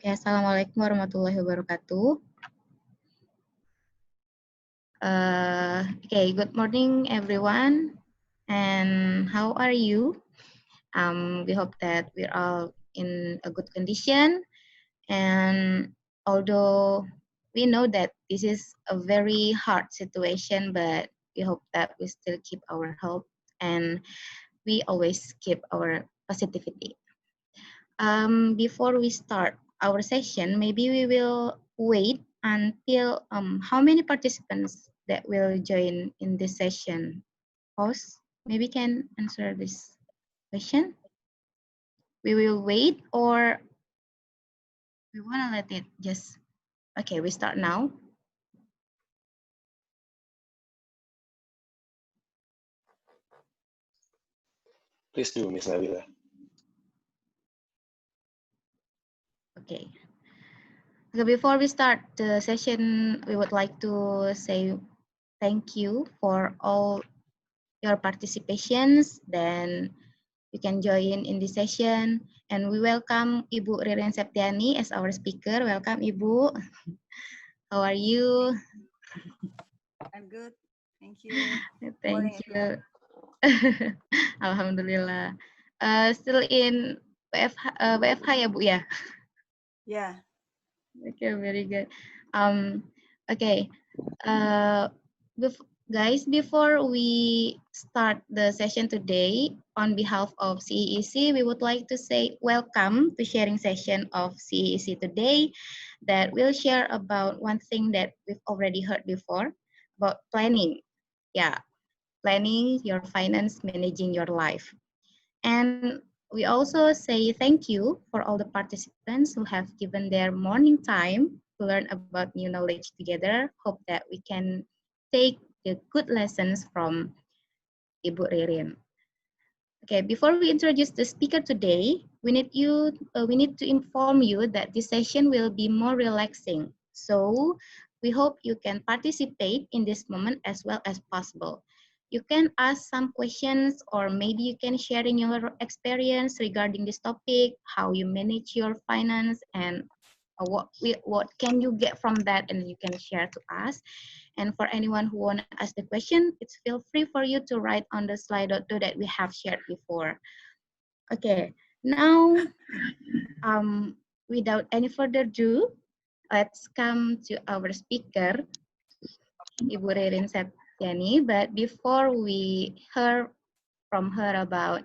Oke, Assalamualaikum warahmatullahi wabarakatuh. Okay, good morning everyone. And how are you? We hope that we're all in a good condition. And although we know that this is a very hard situation, but we hope that we still keep our hope and we always keep our positivity. Before we start our session, maybe we will wait until how many participants that will join in this session. Host, maybe can answer this question. We will wait or we want to let it just, okay, we start now. Please do, Ms. Nabila. Okay. So before we start the session, we would like to say thank you for all your participations. Then you can join in this session. And we welcome Ibu Ririn Septiyani as our speaker. Welcome, Ibu. How are you? I'm good. Thank you. Thank you. Alhamdulillah. Still in WFH ya, Bu ya? Yeah. Okay, very good. Okay. Guys, before we start the session today, on behalf of CEEC, we would like to say welcome to sharing session of CEEC today that will share about one thing that we've already heard before, about planning. Yeah, planning your finance, managing your life. And we also say thank you for all the participants who have given their morning time to learn about new knowledge together. Hope that we can take the good lessons from Ibu Ririn. Okay, before we introduce the speaker today, we need to inform you that this session will be more relaxing. So we hope you can participate in this moment as well as possible. You can ask some questions or maybe you can share in your experience regarding this topic, how you manage your finance and what can you get from that and you can share to us. And for anyone who want to ask the question, it's feel free for you to write on the Slido that we have shared before. Okay, now without any further ado, let's come to our speaker, Ibu Ririn Septiyani. But before we hear from her about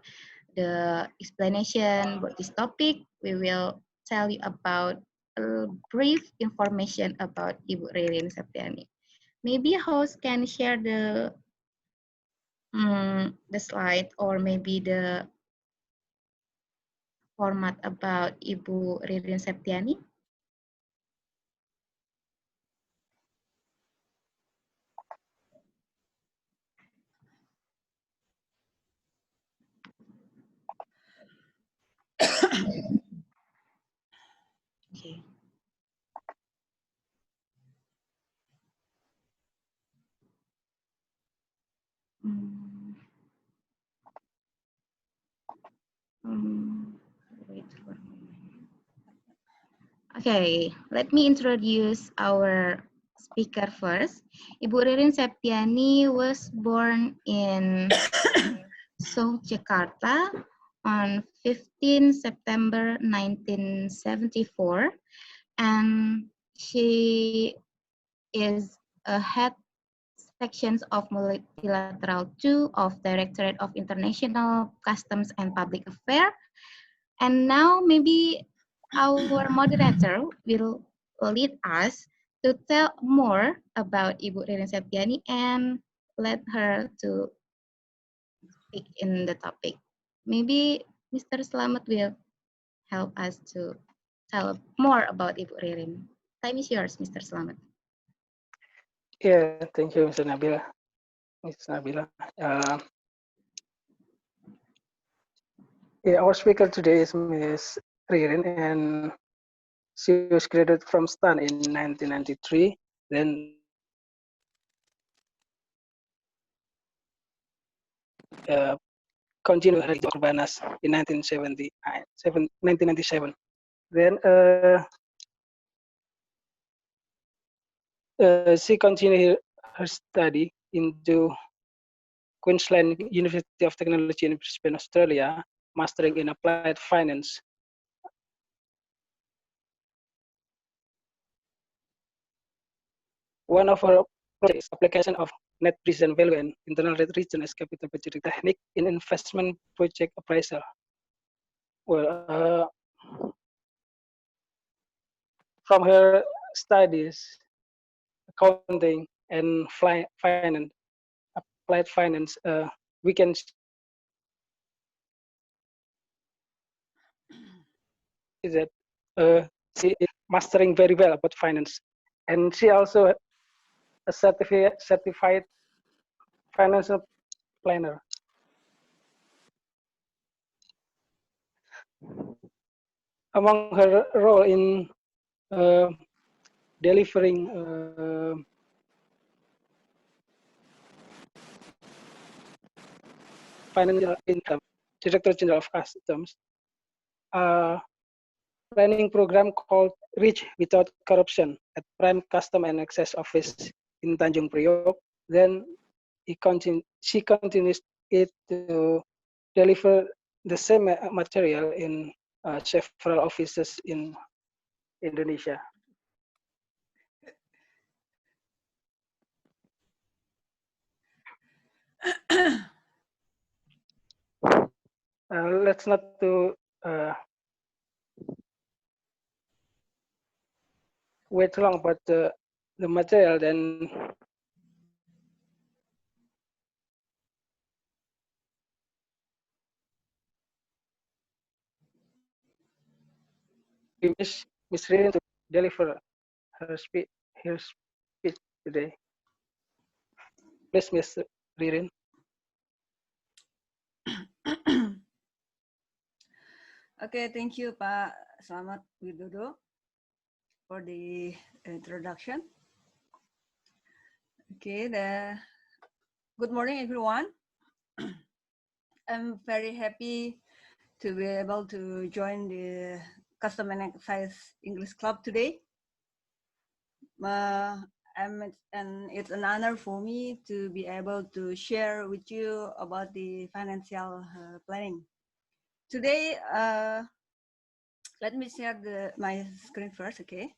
the explanation about this topic, we will tell you about a brief information about Ibu Ririn Septiyani. Maybe host can share the slide or maybe the format about Ibu Ririn Septiyani. Okay. Wait for a moment. Okay, let me introduce our speaker first. Ibu Ririn Septiyani was born in Seoul, Jakarta on 15 September 1974, and she is a head sections of Multilateral 2 of Directorate of International Customs and Public Affairs. And now maybe our moderator will lead us to tell more about Ibu Ririn Septiyani and let her to speak in the topic. Maybe Mr. Slamet will help us to tell more about Ibu Ririn. Time is yours, Mr. Slamet. Yeah, thank you, Mr. Nabila. Ms. Nabila. Yeah, our speaker today is Ms. Ririn, and she was graduated from STAN in 1993. Then continued her Urbanas in 1997. Then she continued her study into Queensland University of Technology in Brisbane, Australia, mastering in applied finance. One of her projects, application of net present value and internal rate region as capital budgeting technique in investment project appraisal. Well, from her studies, accounting and finance, applied finance, we can see that she is mastering very well about finance, and she also a certified financial planner. Among her role in uh, delivering financial income, Director General of Customs, planning program called Reach Without Corruption at Prime Custom and Excise Office in Tanjung Priok. Then she continues it to deliver the same material in several offices in Indonesia. Let's not to wait long, but the material then we wish Ms. Ririn to deliver her speech today. Please, Ms. Ririn. Okay, thank you, Pak Slamet Widodo, for the introduction. Okay, good morning, everyone. I'm very happy to be able to join the Custom and Excise English Club today. And it's an honor for me to be able to share with you about the financial planning. Today, let me share my screen first, okay?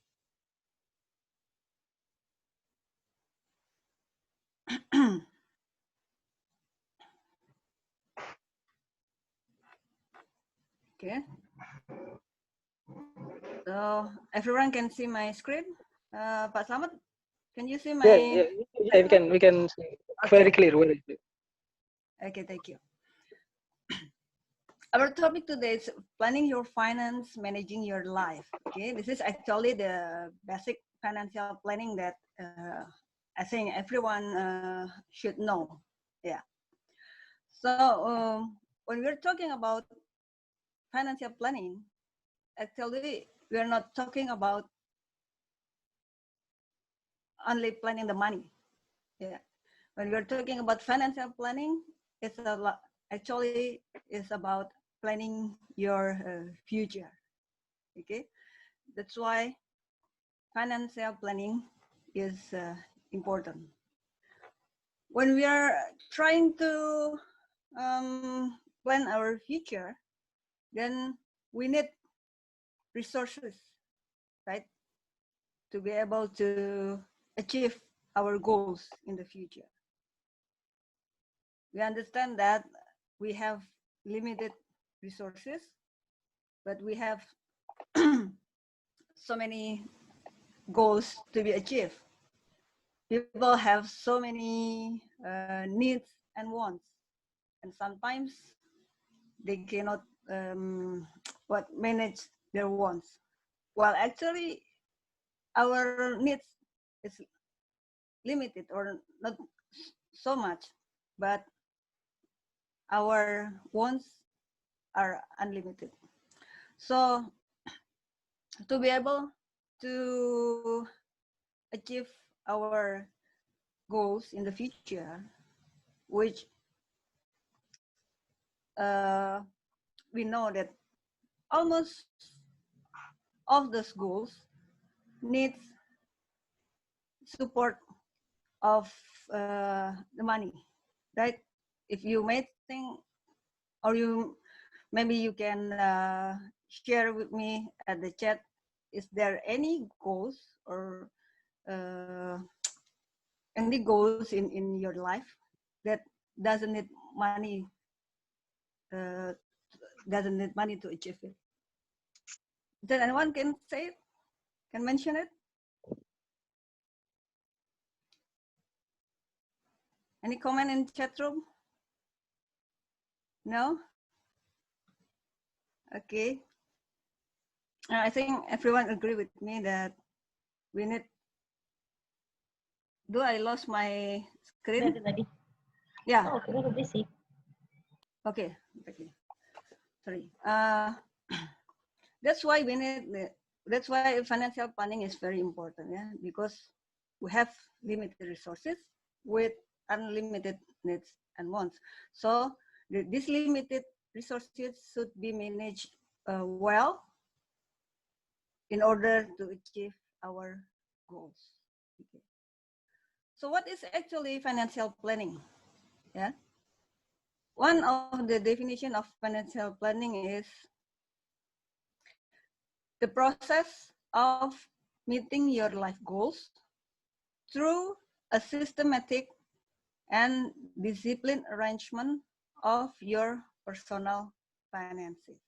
Okay. So everyone can see my screen. Pak Slamet, can you see my? Yeah, we can see very clear. Very clear. Okay, thank you. Our topic today is planning your finance, managing your life. Okay, this is actually the basic financial planning that I think everyone should know. Yeah. So when we're talking about financial planning, actually we're not talking about only planning the money. Yeah. When we're talking about financial planning, it's actually it's about planning your future. Okay, that's why financial planning is important. When we are trying to plan our future, then we need resources, right, to be able to achieve our goals in the future. We understand that we have limited resources, but we have so many goals to be achieved. People have so many needs and wants, and sometimes they cannot manage their wants. Well, actually, our needs is limited or not so much, but our wants are unlimited. So to be able to achieve our goals in the future, which we know that almost of those goals needs support of the money, right? If you may think, or maybe you can share with me at the chat, is there any goals or any goals in your life that doesn't need money, to achieve it? Then anyone can say it, can mention it? Any comment in chat room? No? Okay. I think everyone agree with me that we need. Do I lost my screen? Yeah. Oh, kita berisik. Okay. Okay. Sorry. That's why we need. That's why financial planning is very important. Yeah, because we have limited resources with unlimited needs and wants. So these limited resources should be managed well in order to achieve our goals. Okay. So what is actually financial planning? Yeah. One of the definition of financial planning is the process of meeting your life goals through a systematic and disciplined arrangement of your personal finances.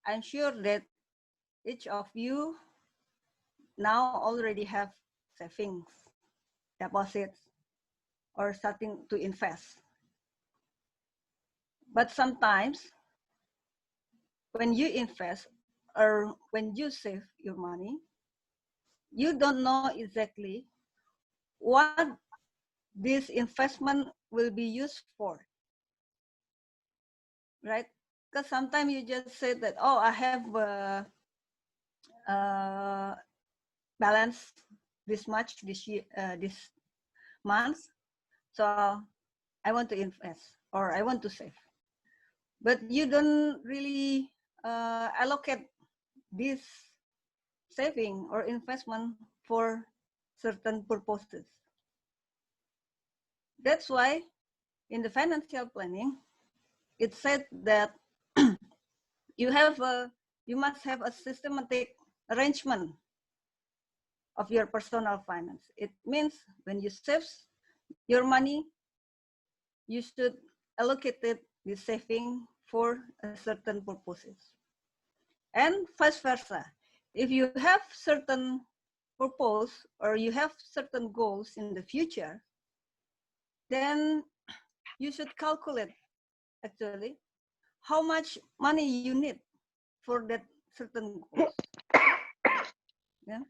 I'm sure that each of you now already have savings, deposits, or starting to invest. But sometimes when you invest or when you save your money, you don't know exactly what this investment will be used for, right? Because sometimes you just say that, oh, I have balance this much this year, this month, so I want to invest or I want to save. But you don't really allocate this saving or investment for certain purposes. That's why in the financial planning, it said that you must have a systematic arrangement of your personal finance. It means when you save your money, you should allocate it, the saving, for a certain purposes. And vice versa. If you have certain purpose or you have certain goals in the future, then you should calculate actually how much money you need for that certain goals. Yeah.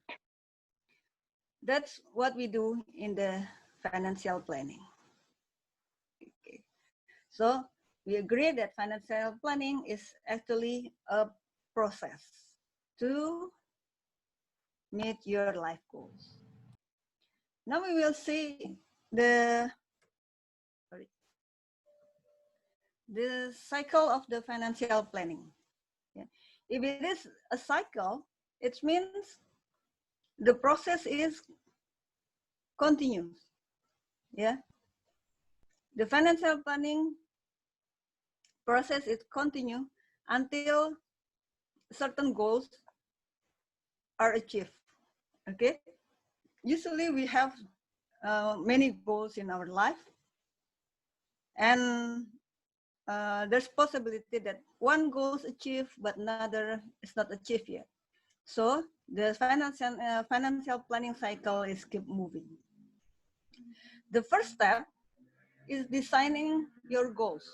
That's what we do in the financial planning. Okay. So we agree that financial planning is actually a process to meet your life goals. Now we will see the cycle of the financial planning. Yeah. If it is a cycle, it means the process is continuous. Yeah. The financial planning process is continue until certain goals are achieved. Okay. Usually we have many goals in our life, and there's possibility that one goal is achieved but another is not achieved yet. So the financial planning cycle is keep moving. The first step is designing your goals.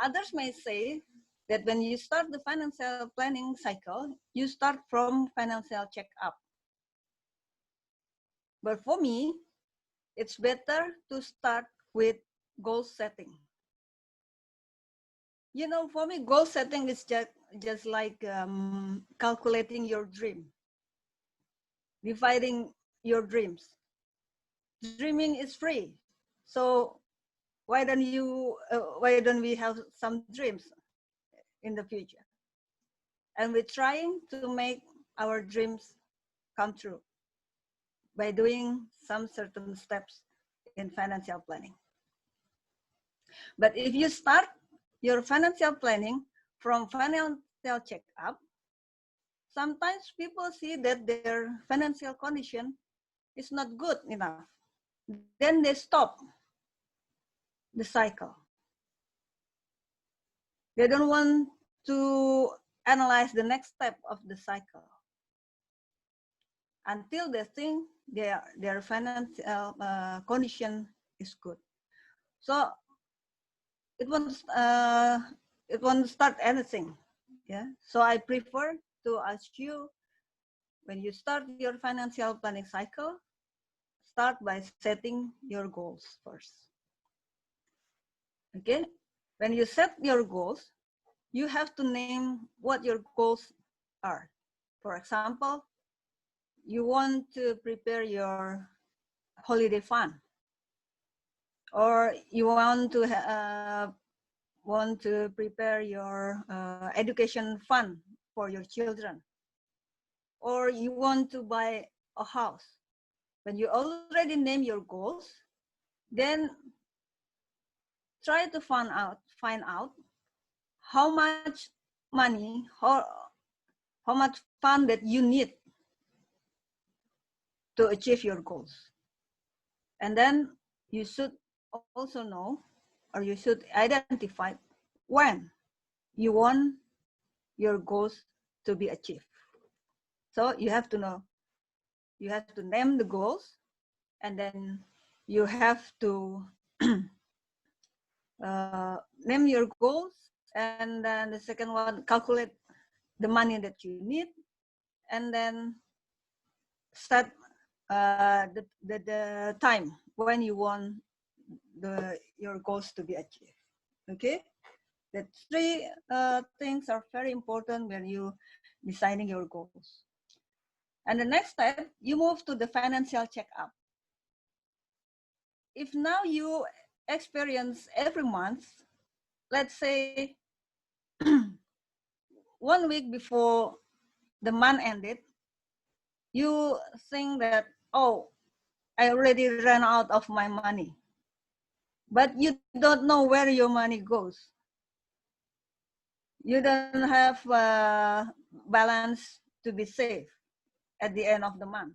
Others may say that when you start the financial planning cycle, you start from financial checkup. But for me, it's better to start with goal setting. You know, for me, goal setting is just like calculating your dream, dividing your dreams. Dreaming is free, so why don't we have some dreams in the future? And we're trying to make our dreams come true. by doing some certain steps in financial planning. But if you start your financial planning from financial checkup, sometimes people see that their financial condition is not good enough. Then they stop the cycle. They don't want to analyze the next step of the cycle until they think their financial condition is good. So it won't start anything. Yeah. So I prefer to ask you, when you start your financial planning cycle, start by setting your goals first. Okay. When you set your goals, you have to name what your goals are. For example, you want to prepare your holiday fund, or you want to prepare your education fund for your children, or you want to buy a house. When you already name your goals, then try to find out how much money or how much fund that you need to achieve your goals. And then you should also know, or you should identify when you want your goals to be achieved. So you have to know, you have to name the goals, and then you have to name your goals, and then the second one, calculate the money that you need, and then set the time when you want your goals to be achieved. Okay, the three things are very important when you designing your goals. And the next step, you move to the financial checkup. If now you experience every month, let's say 1 week before the month ended, you think that, oh, I already ran out of my money. But you don't know where your money goes. You don't have a balance to be saved at the end of the month.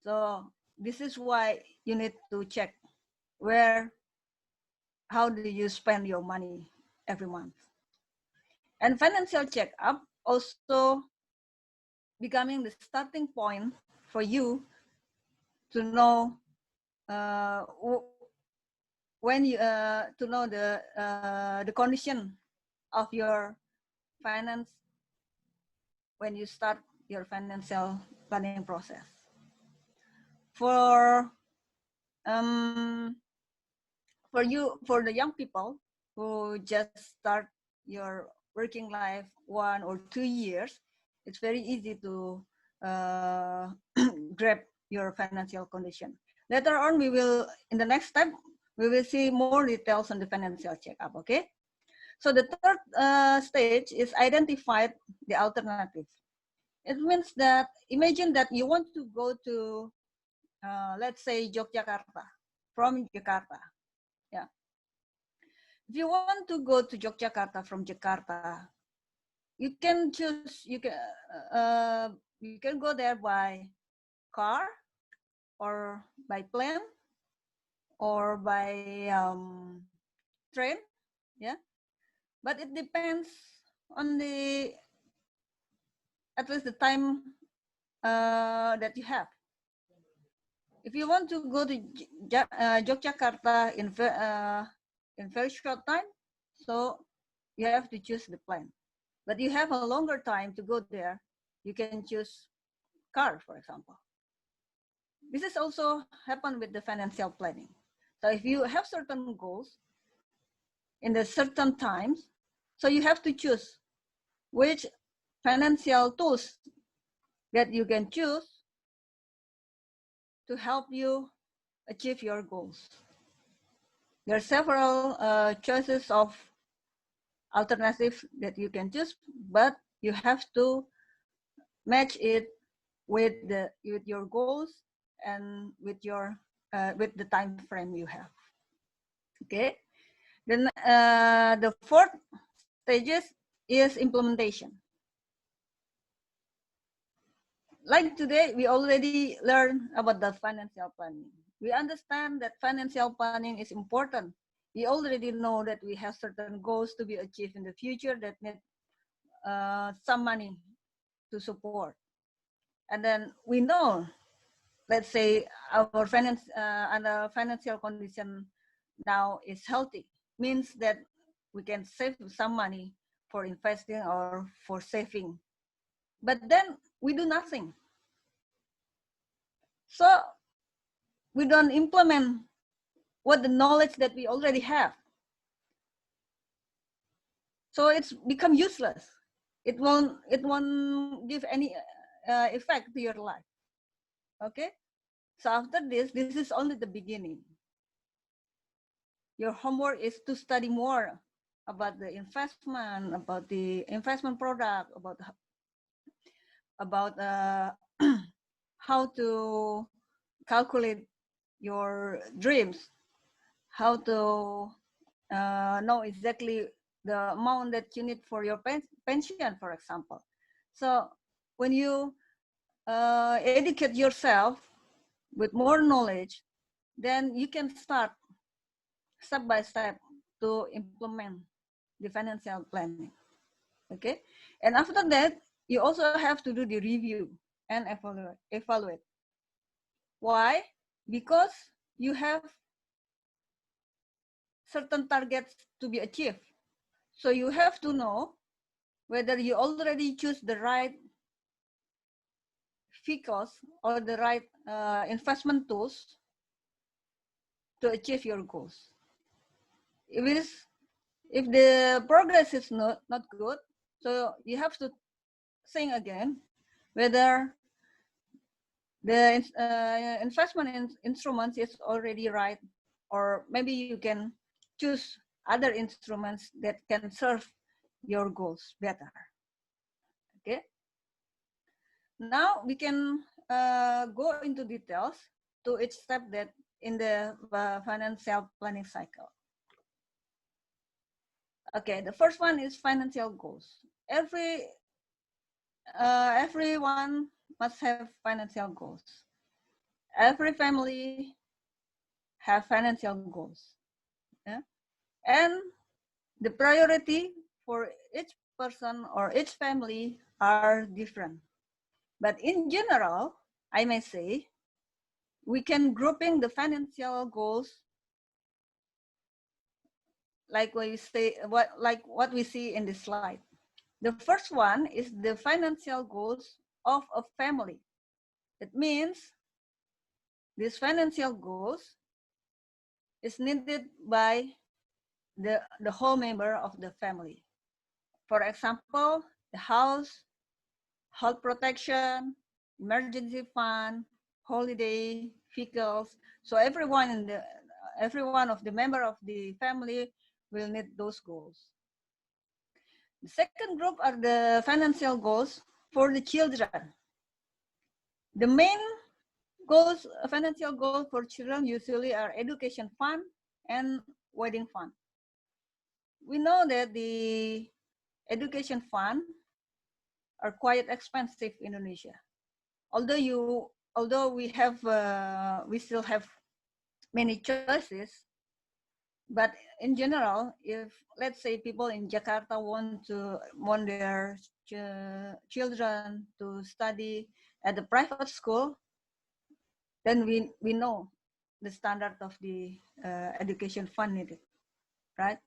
So this is why you need to check how do you spend your money every month. And financial checkup also becoming the starting point for you to know when you to know the condition of your finance when you start your financial planning process. For the young people who just start your working life 1 or 2 years, it's very easy to grab your financial condition. Later on, in the next step, we will see more details on the financial checkup, okay? So the third stage is identify the alternative. It means that, imagine that you want to go to, let's say, Yogyakarta, from Jakarta, yeah. If you want to go to Yogyakarta from Jakarta, you can choose, you can go there by car, or by plane, or by train, yeah. But it depends on at least the time that you have. If you want to go to Yogyakarta in very short time, so you have to choose the plane. But you have a longer time to go there, you can choose car, for example. This is also happen with the financial planning. So if you have certain goals in the certain times, so you have to choose which financial tools that you can choose to help you achieve your goals. There are several choices of alternatives that you can choose, but you have to match it with your goals and with your with the time frame you have. Okay. Then the fourth stages is implementation. Like today, we already learned about the financial planning. We understand that financial planning is important. We already know that we have certain goals to be achieved in the future that need some money to support. And then we know, let's say our financial condition now is healthy, means that we can save some money for investing or for saving. But then we do nothing. So we don't implement what the knowledge that we already have. So it's become useless. It won't give any effect to your life. Okay? So after this is only the beginning. Your homework is to study more about the investment, about the investment product, about how to calculate your dreams, how to know exactly the amount that you need for your pension, for example. So when you educate yourself with more knowledge, then you can start step by step to implement the financial planning. Okay, and after that, you also have to do the review and evaluate. Why? Because you have certain targets to be achieved. So you have to know whether you already choose the right vehicles or the right investment tools to achieve your goals. If the progress is not good, so you have to think again whether the investment instruments is already right, or maybe you can choose other instruments that can serve your goals better. Okay. Now we can go into details to each step that in the financial planning cycle. Okay, the first one is financial goals. Everyone must have financial goals. Every family have financial goals. Yeah? And the priority for each person or each family are different. But in general, I may say, we can grouping the financial goals like what we see in this slide. The first one is the financial goals of a family. It means these financial goals is needed by the whole member of the family. For example, the house, health protection, emergency fund, holiday, vehicles. So every one of the member of the family will need those goals. The second group are the financial goals for the children. The main goals, financial goals for children usually are education fund and wedding fund. We know that the education fund are quite expensive in Indonesia. Although we still have many choices, but in general, if let's say people in Jakarta want their children to study at the private school, then we know the standard of the education fund needed, right?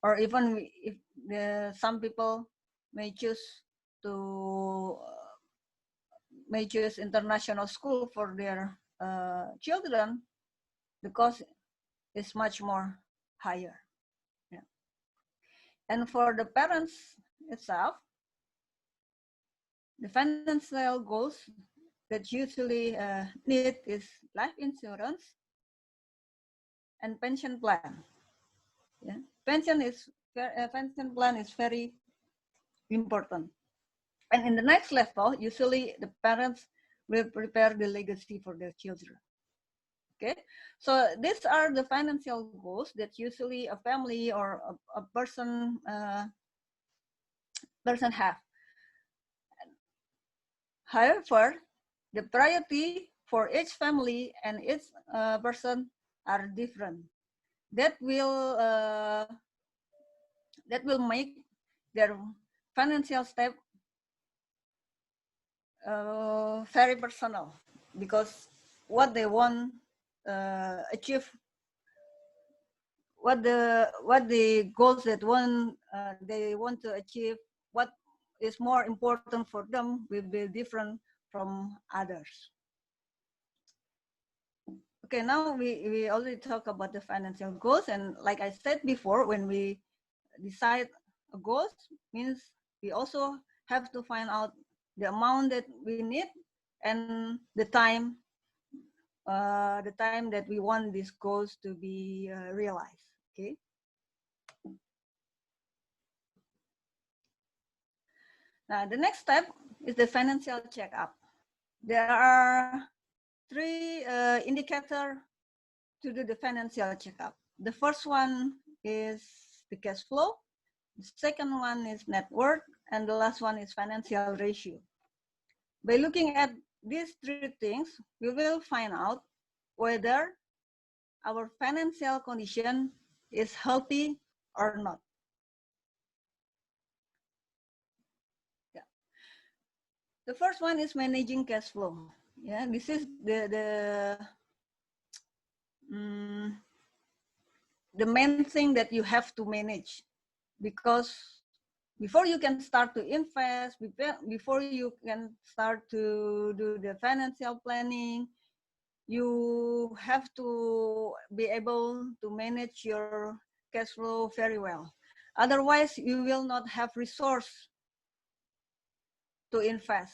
Or even if some people may choose international school for their children, the cost is much more higher. Yeah. And for the parents itself, the financial goals that usually need is life insurance and pension plan. Yeah. Pension plan is very important. And in the next level, usually the parents will prepare the legacy for their children. Okay, so these are the financial goals that usually a family or a person have. However, the priority for each family and each person are different. That will make their financial step very personal, because what they want achieve, what the goals that they want to achieve, what is more important for them will be different from others. Okay, now we already talked about the financial goals, and like I said before, when we decide a goals, means we also have to find out the amount that we need and the time that we want these goals to be realized. Okay. Now the next step is the financial checkup. There are three indicators to do the financial checkup. The first one is the cash flow. The second one is net worth, and the last one is financial ratio. By looking at these three things, we will find out whether our financial condition is healthy or not. Yeah. The first one is managing cash flow. Yeah, this is the main thing that you have to manage, because before you can start to invest, before you can start to do the financial planning, you have to be able to manage your cash flow very well. Otherwise, you will not have resource to invest.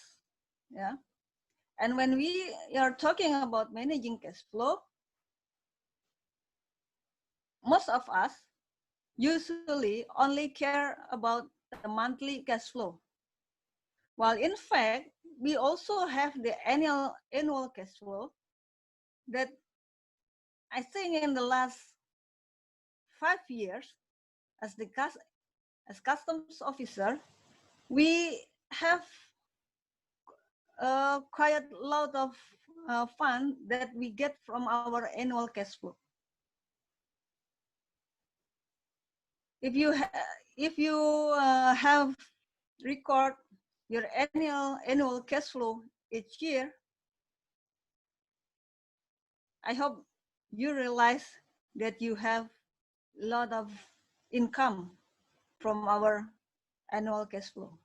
Yeah. And when we are talking about managing cash flow, most of us usually only care about the monthly cash flow. While in fact, we also have the annual cash flow that I think in the last 5 years as customs officer, we have quite a lot of fund that we get from our annual cash flow. If you have record your annual cash flow each year, I hope you realize that you have a lot of income from our annual cash flow.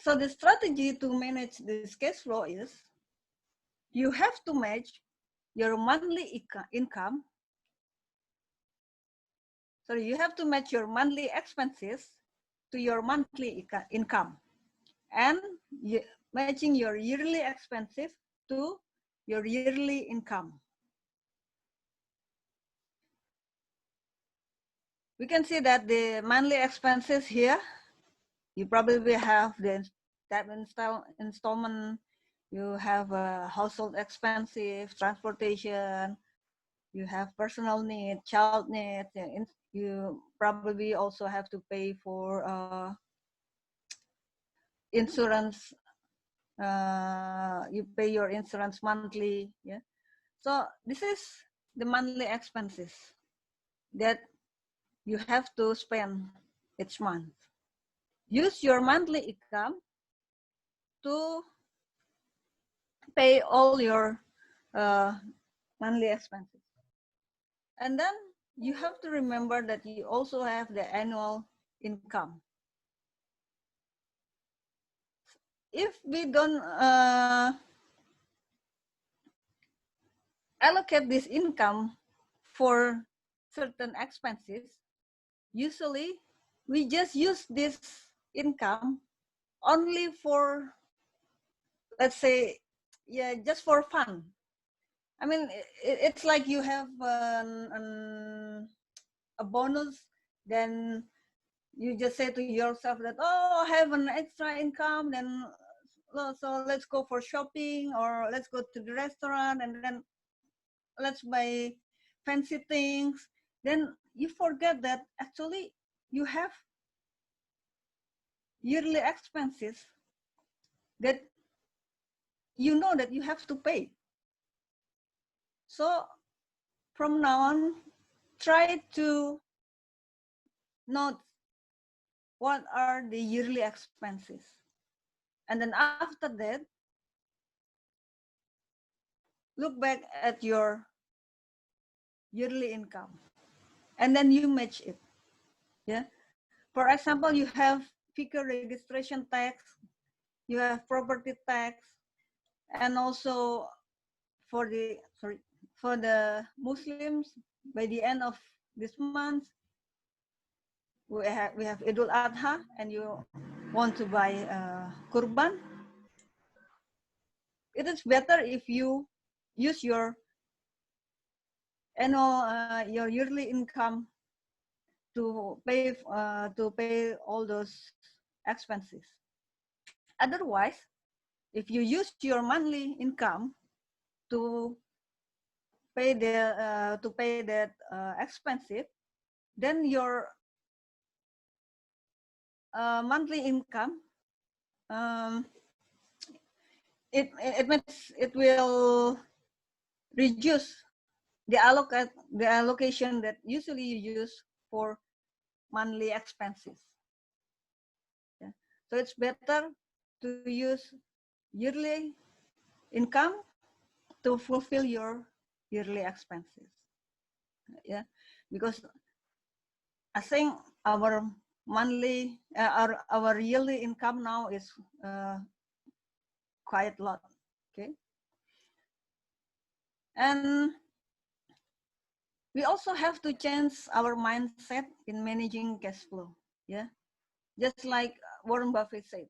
So the strategy to manage this cash flow is you have to match your monthly income. So you have to match your monthly expenses to your monthly income, and matching your yearly expenses to your yearly income. We can see that the monthly expenses here, you probably have the installment, you have household expenses, transportation, you have personal need, child need, you probably also have to pay for insurance. You pay your insurance monthly. Yeah. So this is the monthly expenses that you have to spend each month. Use your monthly income to pay all your monthly expenses. And then you have to remember that you also have the annual income. If we don't allocate this income for certain expenses, usually we just use this income only for, let's say, yeah, just for fun. I mean, it's like you have a bonus, then you just say to yourself that, oh, I have an extra income, then so let's go for shopping, or let's go to the restaurant, and then let's buy fancy things. Then you forget that actually you have yearly expenses that you know that you have to pay. So from now on, try to note what are the yearly expenses. And then after that, look back at your yearly income, and then you match it. Yeah. For example, you have vehicle registration tax, you have property tax, and also for the Muslims, by the end of this month, we have Idul Adha, and you want to buy kurban. It is better if you use your annual, your yearly income to pay all those expenses. Otherwise, if you use your monthly income to pay that expensive, then your monthly income, it will reduce the allocation that usually you use for monthly expenses. Yeah. So it's better to use yearly income to fulfill your yearly expenses. Yeah, because I think our monthly, our yearly income now is quite a lot. Okay, and we also have to change our mindset in managing cash flow. Yeah, just like Warren Buffett said,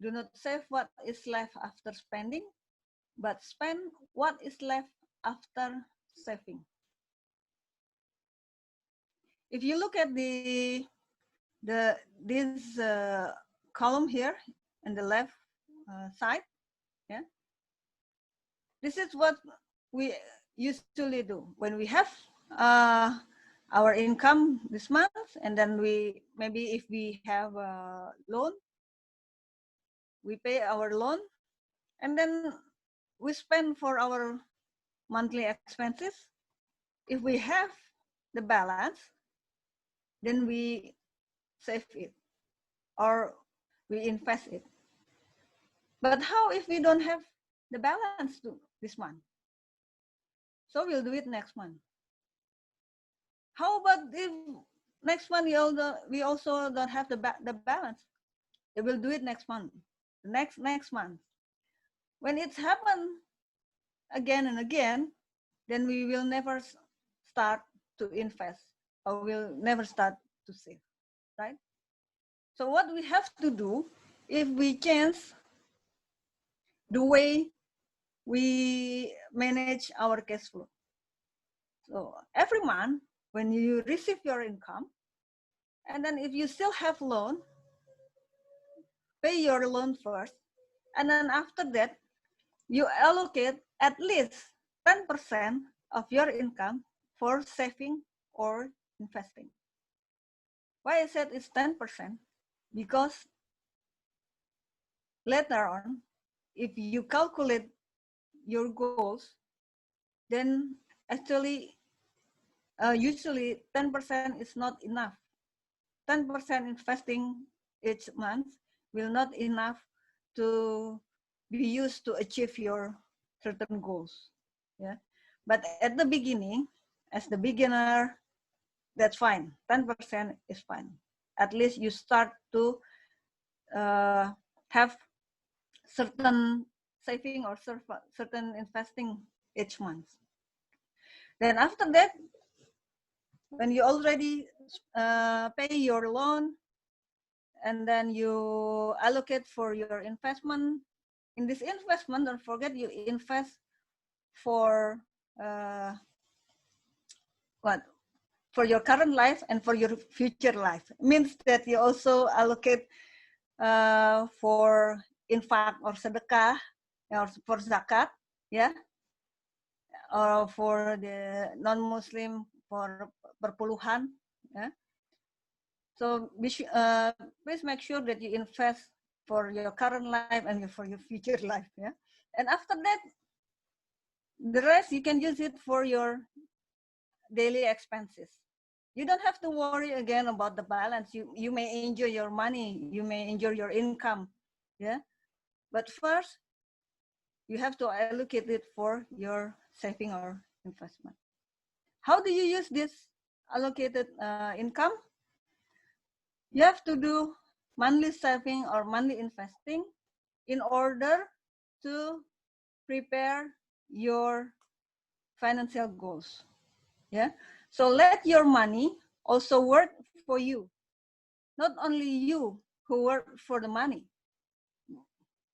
do not save what is left after spending, but spend what is left after saving. If you look at this column here in the left side, yeah, this is what we usually do when we have our income this month, and then maybe if we have a loan, we pay our loan, and then we spend for our monthly expenses. If we have the balance, then we save it or we invest it. But how if we don't have the balance this month? So we'll do it next month. How about if next month we also don't have the balance? We will do it next month, the next month. When it's happened again and again, then we will never start to invest, or we'll never start to save, right? So what we have to do, if we change the way we manage our cash flow. So every month, when you receive your income, and then if you still have loan, pay your loan first, and then after that, you allocate at least 10% of your income for saving or investing. Why I said it's 10%? Because later on, if you calculate your goals, then actually, usually 10% is not enough. 10% investing each month will not enough to be used to achieve your certain goals. Yeah, but at the beginning, as the beginner, that's fine. 10% is fine. At least you start to have certain saving or certain investing each month. Then after that, when you already pay your loan, and then you allocate for your investment, in this investment, don't forget you invest for what? For your current life and for your future life. It means that you also allocate for infak or sedekah or for zakat, yeah, or for the non-Muslim for perpuluhan, yeah. So please make sure that you invest for your current life and for your future life, yeah. And after that, the rest you can use it for your daily expenses. You don't have to worry again about the balance. You may enjoy your money, you may enjoy your income, yeah. But first, you have to allocate it for your saving or investment. How do you use this allocated income? You have to do monthly saving or monthly investing in order to prepare your financial goals. Yeah. So let your money also work for you. Not only you who work for the money.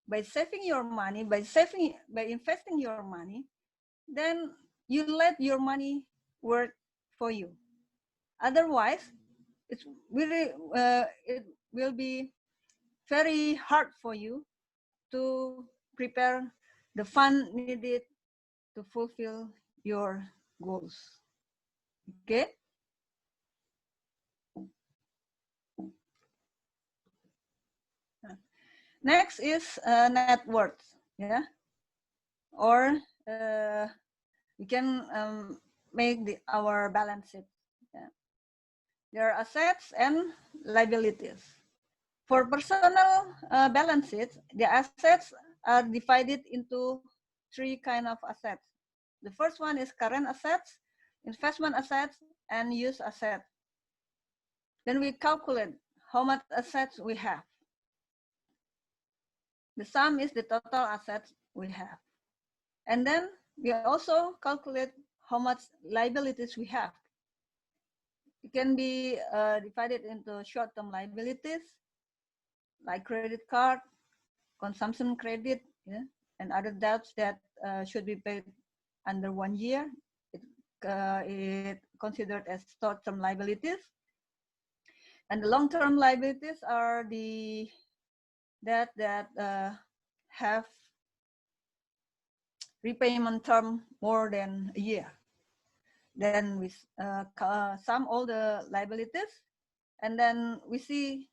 By saving your money, by investing your money, then you let your money work for you. Otherwise, it will be very hard for you to prepare the fund needed to fulfill your goals. Okay. Next is net worth, yeah, or we can make our balance sheet. Yeah. There are assets and liabilities. For personal balance sheet, the assets are divided into three kind of assets. The first one is current assets, investment assets, and use assets. Then we calculate how much assets we have. The sum is the total assets we have. And then we also calculate how much liabilities we have. It can be divided into short-term liabilities, like credit card, consumption credit, yeah, and other debts that should be paid under 1 year. It considered as short-term liabilities. And the long-term liabilities are the debt that have repayment term more than a year. Then we sum all the liabilities, and then we see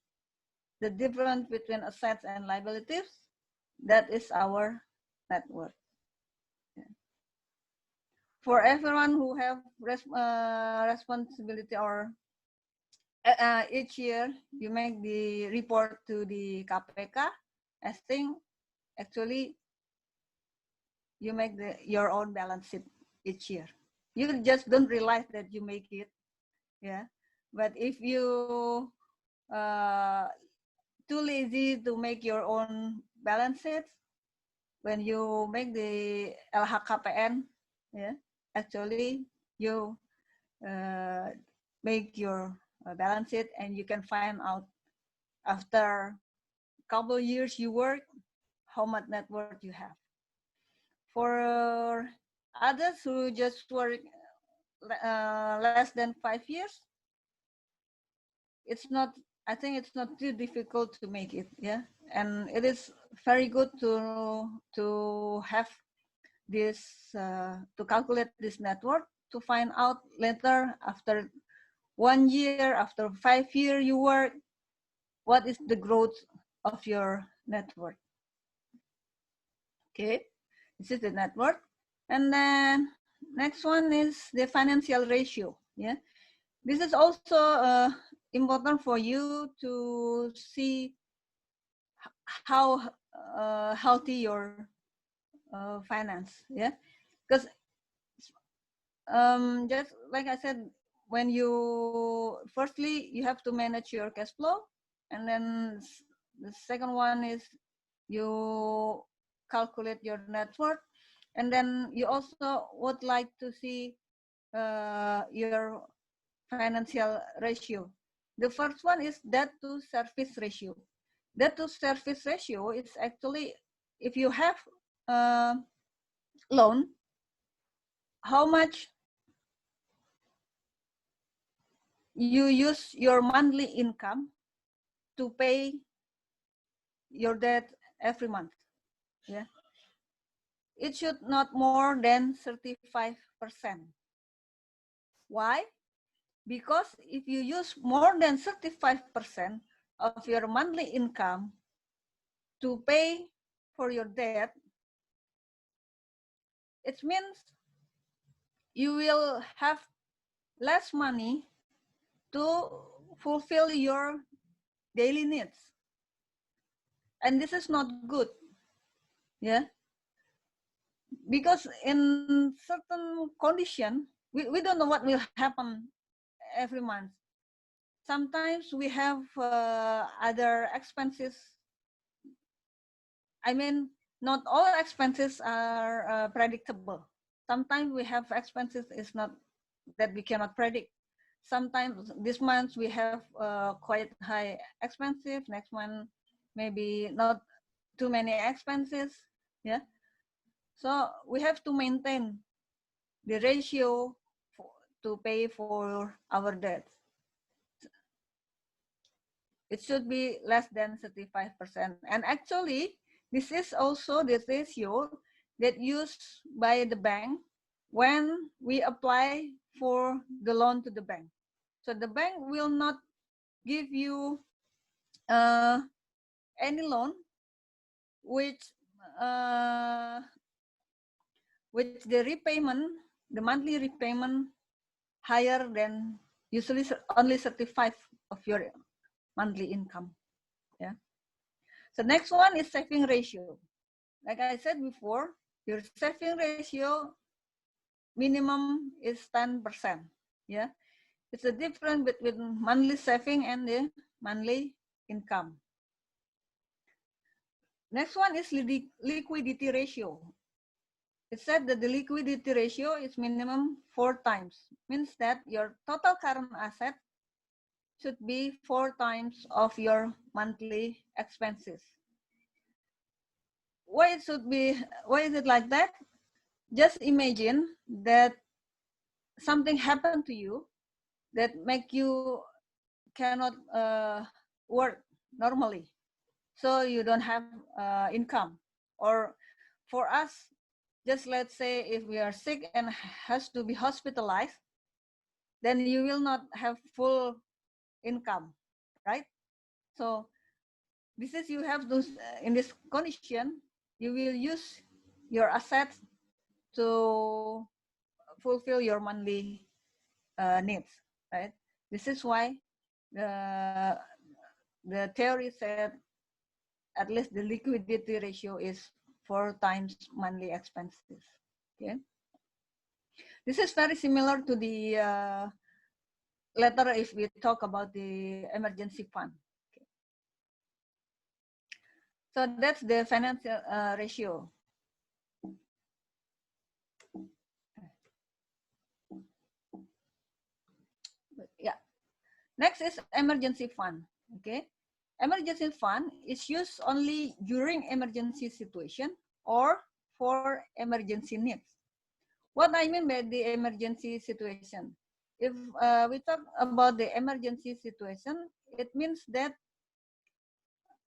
the difference between assets and liabilities. That is our net worth. Yeah. For everyone who have responsibility, or each year you make the report to the KPK, I think actually you make your own balance sheet each year. You just don't realize that you make it, yeah. But if you too lazy to make your own balance sheet, when you make the LHKPN, yeah, actually you make your balance sheet, and you can find out after a couple years you work how much net worth you have. For others who just work less than 5 years, it's not, I think it's not too difficult to make it, yeah. And it is very good to have this, to calculate this net worth, to find out later after 1 year, after 5 years you work, what is the growth of your net worth. Okay, this is the net worth. And then next one is the financial ratio, yeah. This is also important for you to see how healthy your finance, yeah. Because just like I said, when you firstly you have to manage your cash flow, and then the second one is you calculate your net worth, and then you also would like to see your financial ratio. The first one is debt to service ratio. Debt to service ratio is actually, if you have loan, how much you use your monthly income to pay your debt every month. Yeah, it should not more than 35%. Why? Because if you use more than 35% of your monthly income to pay for your debt, it means you will have less money to fulfill your daily needs. And this is not good. Yeah. Because in certain condition, we don't know what will happen every month. Sometimes we have other expenses. I mean, not all expenses are predictable. Sometimes we have expenses is not that we cannot predict. Sometimes this month we have quite high expenses. Next month maybe not too many expenses. Yeah. So we have to maintain the ratio to pay for our debts. It should be less than 35%. And actually, this is also the ratio that used by the bank when we apply for the loan to the bank. So the bank will not give you any loan which the repayment, the monthly repayment higher than usually only 35 of your monthly income. Yeah. So next one is saving ratio. Like I said before, your saving ratio minimum is 10%. Yeah. It's the difference between monthly saving and the monthly income. Next one is liquidity ratio. It said that the liquidity ratio is minimum 4 times. Means that your total current asset should be 4 times of your monthly expenses. Why is it like that? Just imagine that something happened to you that make you cannot work normally. So you don't have income. Or for us, just let's say if we are sick and has to be hospitalized, then you will not have full income, right? So this is you have to, in this condition, you will use your assets to fulfill your monthly needs, right? This is why the theory said at least the liquidity ratio is 4 times monthly expenses. Okay. This is very similar to the later if we talk about the emergency fund. Okay. So that's the financial ratio. Yeah. Next is emergency fund. Okay. Emergency fund is used only during emergency situation or for emergency needs. What I mean by the emergency situation, if we talk about the emergency situation, it means that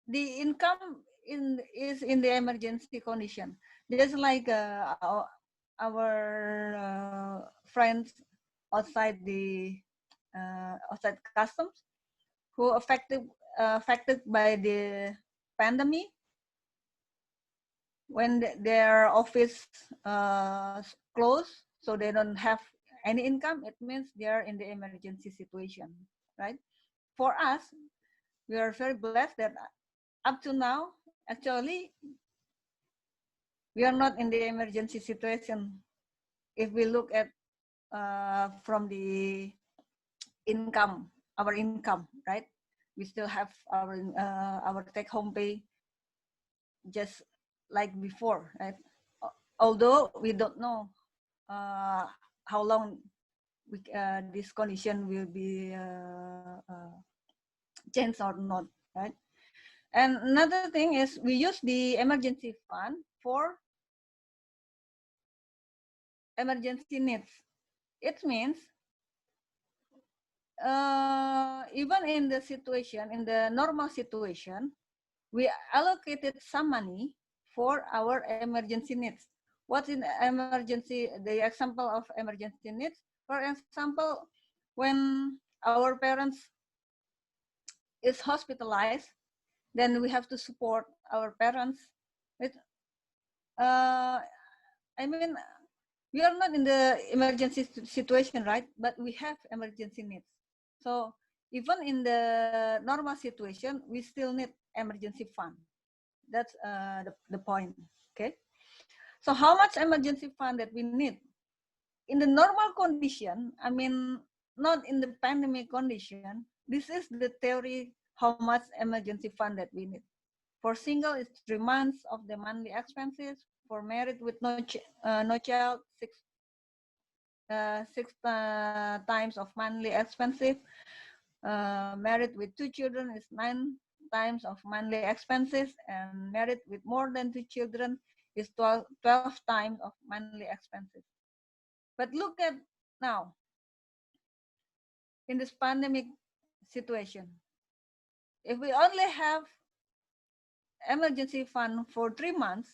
the income is in the emergency condition. Just like our friends outside the outside customs who affected by the pandemic, when their office closed, so they don't have any income, it means they are in the emergency situation, right? For us, we are very blessed that up to now, actually, we are not in the emergency situation. If we look at from the income, our income, right? We still have our take-home pay just like before, right? Although we don't know how long this condition will be changed or not, right? And another thing is we use the emergency fund for emergency needs. It means even in the situation, in the normal situation, we allocated some money for our emergency needs. What's in emergency, the example of emergency needs? For example, when our parents is hospitalized, then we have to support our parents. I mean, we are not in the emergency situation, right? But we have emergency needs. So even in the normal situation, we still need emergency fund. That's the point, okay? So how much emergency fund that we need? In the normal condition, I mean, not in the pandemic condition, this is the theory how much emergency fund that we need. For single, it's 3 months of the monthly expenses. For married with no child, six times of monthly expenses. Married with 2 children is 9 times of monthly expenses, and married with more than 2 children is 12 times of monthly expenses. But look at now, in this pandemic situation, if we only have emergency fund for 3 months,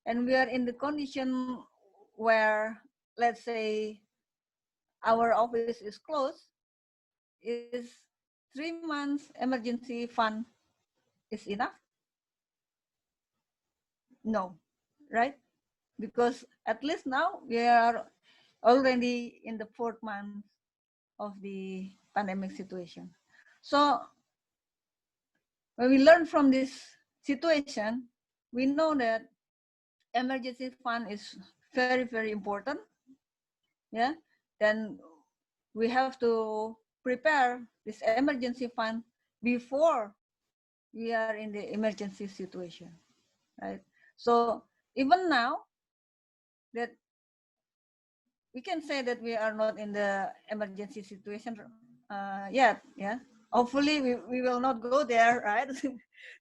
and we are in the condition where, let's say, our office is closed, is 3 months emergency fund is enough? No, right? Because at least now we are already in the 4th month of the pandemic situation. So when we learn from this situation, we know that emergency fund is very, very important. Yeah, then we have to prepare this emergency fund before we are in the emergency situation, right? So even now that we can say that we are not in the emergency situation yet, yeah. Hopefully we will not go there, right?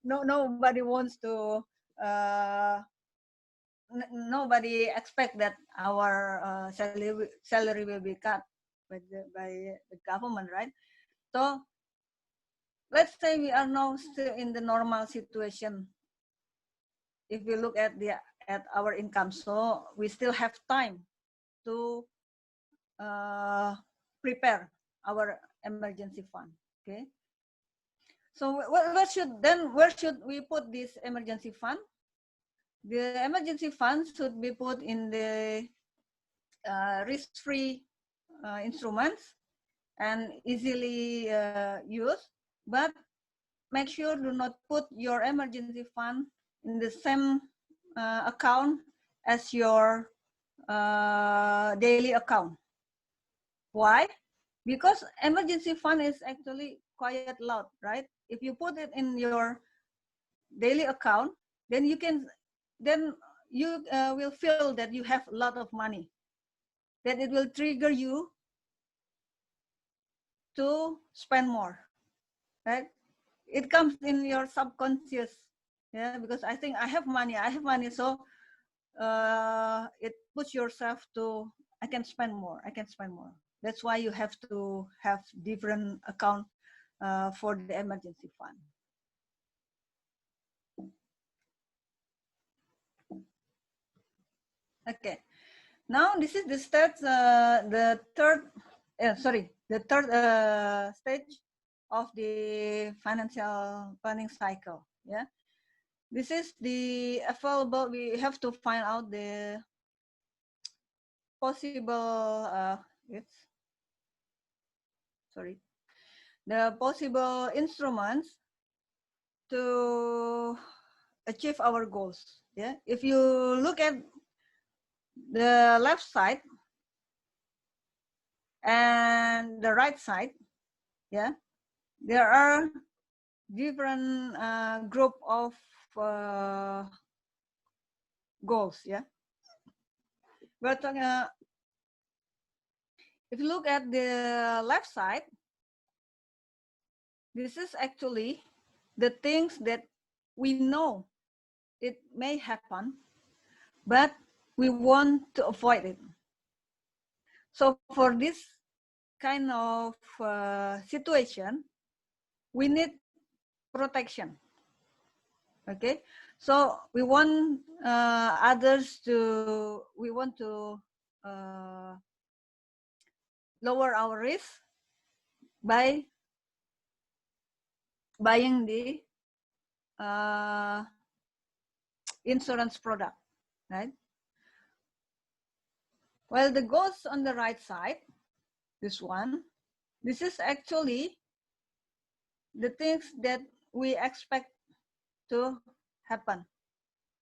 Nobody wants to, nobody expect that our salary will be cut by the government, right? So let's say we are now still in the normal situation. If we look at our income, so we still have time to prepare our emergency fund. Okay. So where should we put this emergency fund? The emergency fund should be put in the risk-free instruments and easily used, but make sure do not put your emergency fund in the same account as your daily account. Why? Because emergency fund is actually quite loud, right? If you put it in your daily account, then you will feel that you have a lot of money. That it will trigger you to spend more, right? It comes in your subconscious, yeah, because I think I have money, so it puts yourself to, I can spend more. That's why you have to have different account for the emergency fund. Okay, now this is the third stage of the financial planning cycle. Yeah, this is the available. We have to find out the possible. The possible instruments to achieve our goals. Yeah, if you look at the left side and the right side, yeah, there are different group of goals. Yeah, we're talking. If you look at the left side, this is actually the things that we know it may happen, but we want to avoid it. So for this kind of situation, we need protection. Okay, so we want we want to lower our risk by buying the insurance product, right? Well, the goals on the right side, this one, this is actually the things that we expect to happen,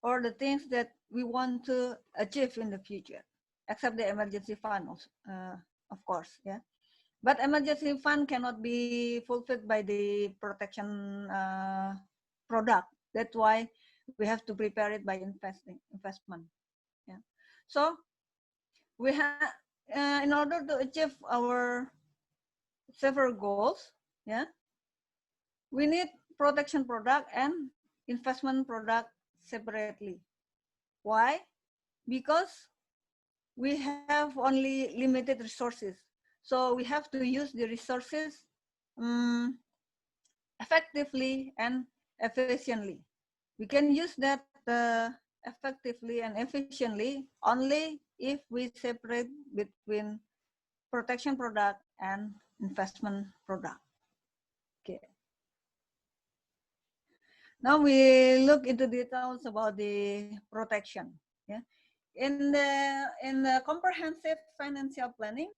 or the things that we want to achieve in the future, except the emergency fund, of course, yeah. But emergency fund cannot be fulfilled by the protection product. That's why we have to prepare it by investment. Yeah. So we have, in order to achieve our several goals, yeah, we need protection product and investment product separately. Why? Because we have only limited resources. So we have to use the resources effectively and efficiently. We can use that effectively and efficiently only if we separate between protection product and investment product. Okay. Now we look into details about the protection. Yeah. In the comprehensive financial planning,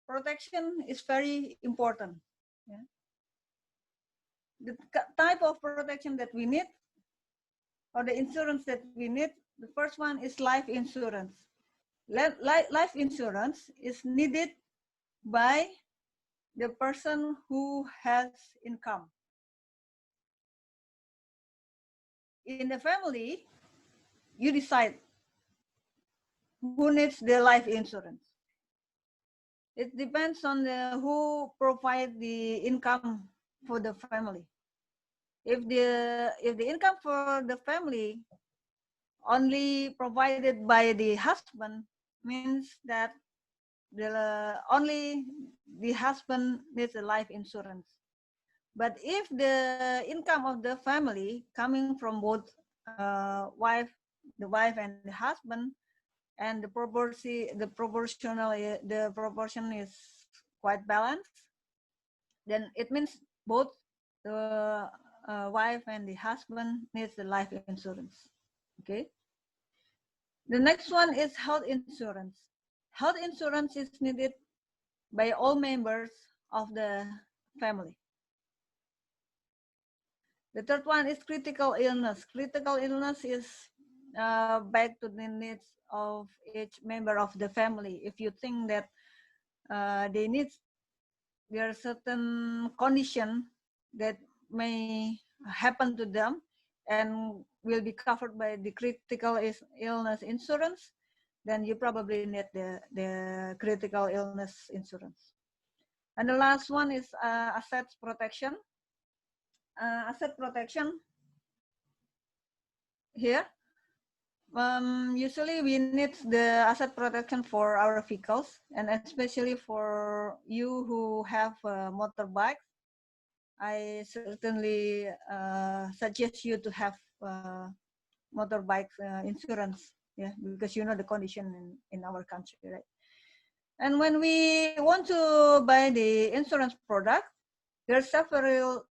protection is very important. Yeah. The type of protection that we need, or the insurance that we need, the first one is life insurance. Life insurance is needed by the person who has income. In the family, you decide who needs the life insurance. It depends on who provide the income for the family. If the income for the family only provided by the husband, means that only the husband needs a life insurance. But if the income of the family coming from both the wife and the husband, and the proportion is quite balanced, then it means both the wife and the husband needs the life insurance. Okay. The next one is health insurance. Health insurance is needed by all members of the family. The third one is critical illness. Critical illness is back to the needs of each member of the family. If you think that there are certain condition that may happen to them and will be covered by the critical illness insurance, then you probably need the critical illness insurance. And the last one is asset protection. Asset protection here. Usually we need the asset protection for our vehicles, and especially for you who have motorbikes. I certainly suggest you to have motorbike insurance, yeah, because you know the condition in our country, right? And when we want to buy the insurance product, there are several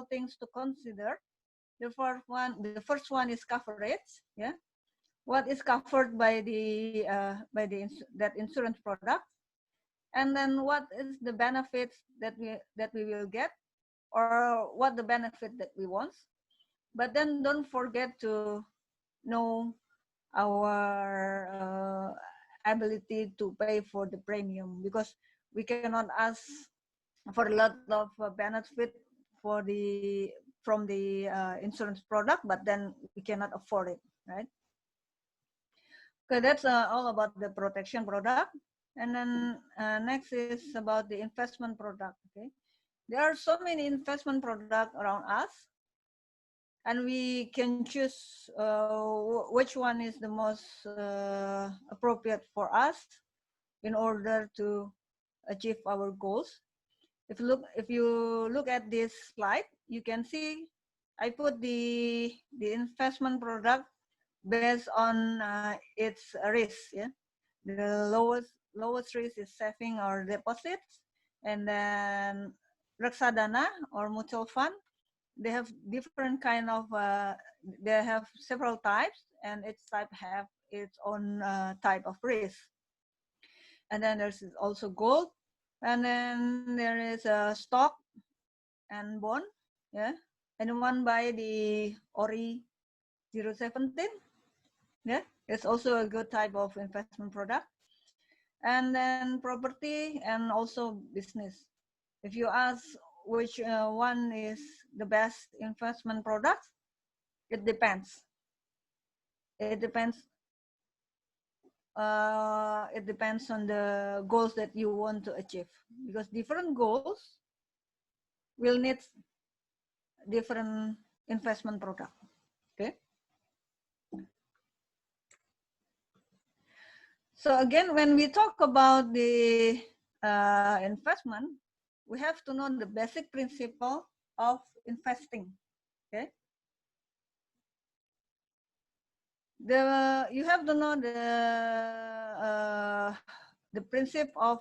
things to consider. The first one is coverage, yeah. What is covered by that insurance product, and then what is the benefits that we will get, or what the benefit that we want. But then don't forget to know our ability to pay for the premium, because we cannot ask for a lot of benefit from the insurance product, but then we cannot afford it, right? Okay, that's all about the protection product. And then next is about the investment product. Okay, there are so many investment products around us, and we can choose which one is the most appropriate for us in order to achieve our goals. If you look at this slide, you can see I put the investment product based on its risk. Yeah, the lowest risk is saving or deposits, and then reksadana or mutual fund. They have different kind of. They have several types, and each type have its own type of risk. And then there's also gold, and then there is a stock and bond. Yeah, anyone buy the Ori 017? Yeah, it's also a good type of investment product. And then property and also business. If you ask which one is the best investment product, it depends. It depends. It depends on the goals that you want to achieve, because different goals will need different investment product. Okay. So again, when we talk about the investment, we have to know the basic principle of investing. Okay. You have to know the principle of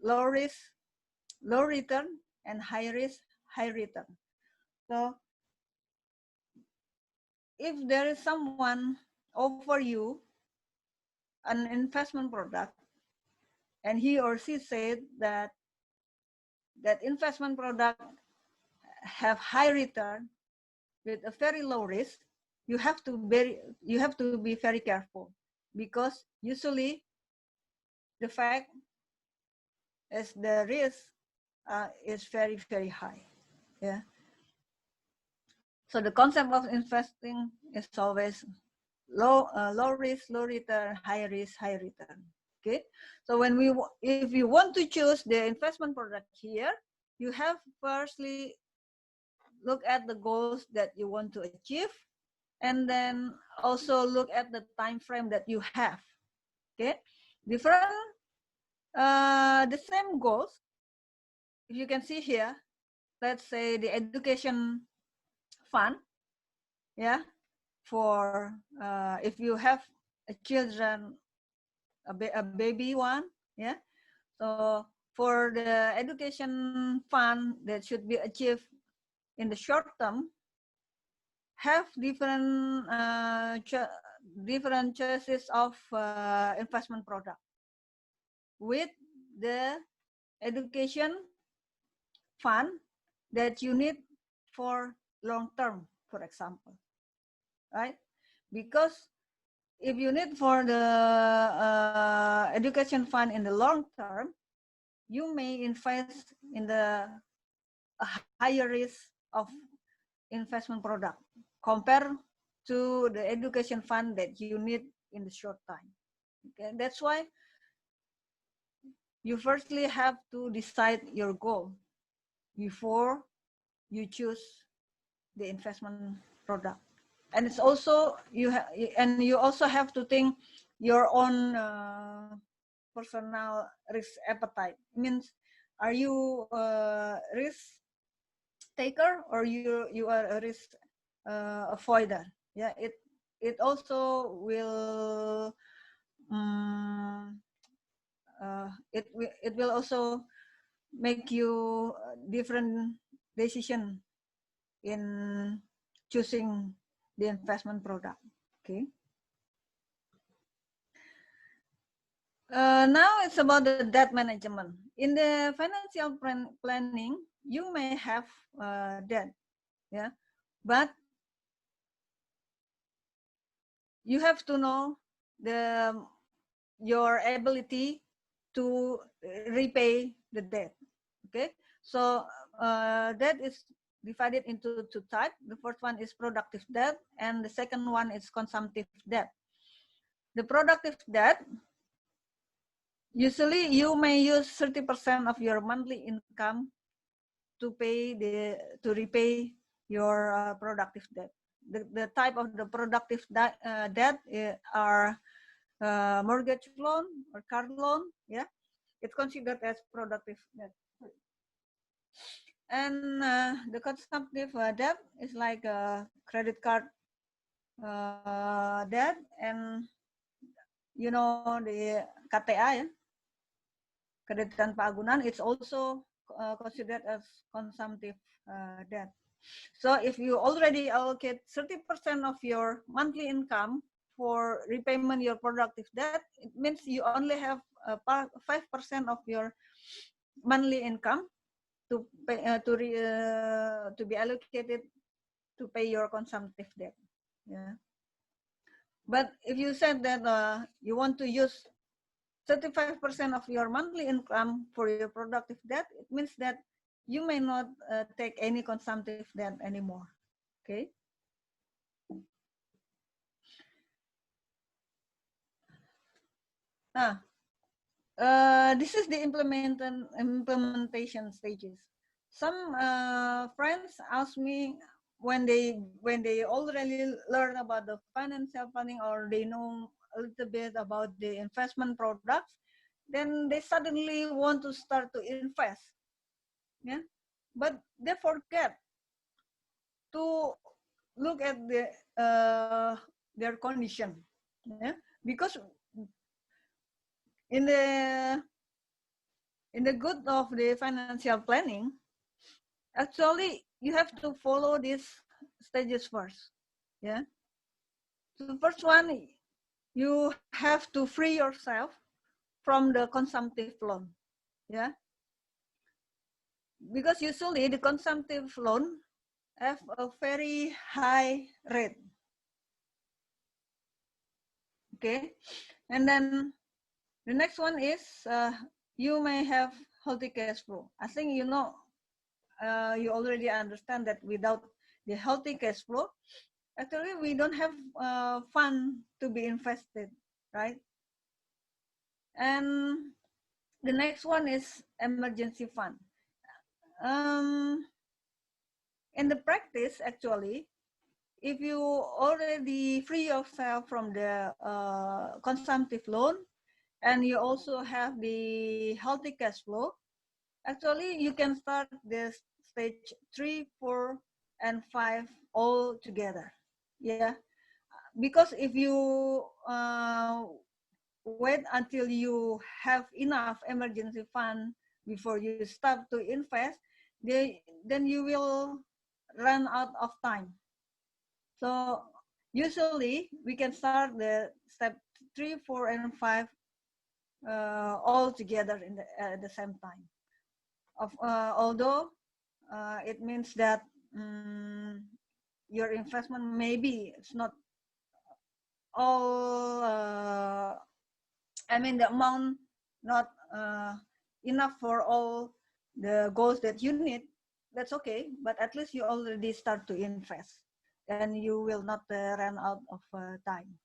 low risk, low return, and high risk, high return. So if there is someone offer you an investment product, and he or she said that investment product have high return with a very low risk, you have to be very careful, because usually the fact is the risk is very, very high. Yeah. So the concept of investing is always low risk, low return, high risk, high return. Okay. So if you want to choose the investment product here, you have firstly look at the goals that you want to achieve, and then also look at the time frame that you have. Okay. The same goals. If you can see here, let's say the education fund, yeah, for if you have a children, a baby one, yeah. So for the education fund that should be achieved in the short term, have different choices of investment product with the education fund that you need for long term, for example, right? Because if you need for the education fund in the long term, you may invest in the higher risk of investment product compared to the education fund that you need in the short time. Okay, that's why you firstly have to decide your goal before you choose the investment product. And it's also you also have to think your own personal risk appetite. It means, are you a risk taker or you are a risk avoider? Yeah, it also will it will also make you different decision in choosing the investment product. Okay. Now it's about the debt management. In the financial planning, you may have debt, yeah, but you have to know your ability to repay the debt. Okay, so debt is divided into two types. The first one is productive debt, and the second one is consumptive debt. The productive debt, usually you may use 30% of your monthly income to repay your productive debt. The type of the productive debt are mortgage loan or car loan. Yeah, it's considered as productive debt. And the consumptive debt is like a credit card debt, and you know the KTA, ya, kredit tanpa agunan. It's also considered as consumptive debt. So if you already allocate 30% of your monthly income for repayment your productive debt, it means you only have 5% of your monthly income to pay, to be allocated to pay your consumptive debt. Yeah. But if you said that you want to use 35% of your monthly income for your productive debt, it means that you may not take any consumptive debt anymore. Okay. Now, this is the implementation stages. Some friends ask me when they already learn about the financial planning, or they know a little bit about the investment products, then they suddenly want to start to invest. Yeah, but they forget to look at their condition. Yeah, because in the good of the financial planning, actually you have to follow these stages first. Yeah. So the first one, you have to free yourself from the consumptive loan. Yeah. Because usually the consumptive loan have a very high rate. Okay. And then the next one is you may have healthy cash flow. I think you know, you already understand that without the healthy cash flow, actually we don't have fund to be invested, right? And the next one is emergency fund. In the practice, actually, if you already free yourself from the consumptive loan, and you also have the healthy cash flow, actually you can start this stage 3, 4, and 5 all together. Yeah, because if you wait until you have enough emergency fund before you start to invest, then you will run out of time. So usually we can start the step 3, 4, and 5 all together at the same time. Although it means that your investment maybe it's not all, I mean the amount not enough for all the goals that you need, that's okay, but at least you already start to invest and you will not run out of time.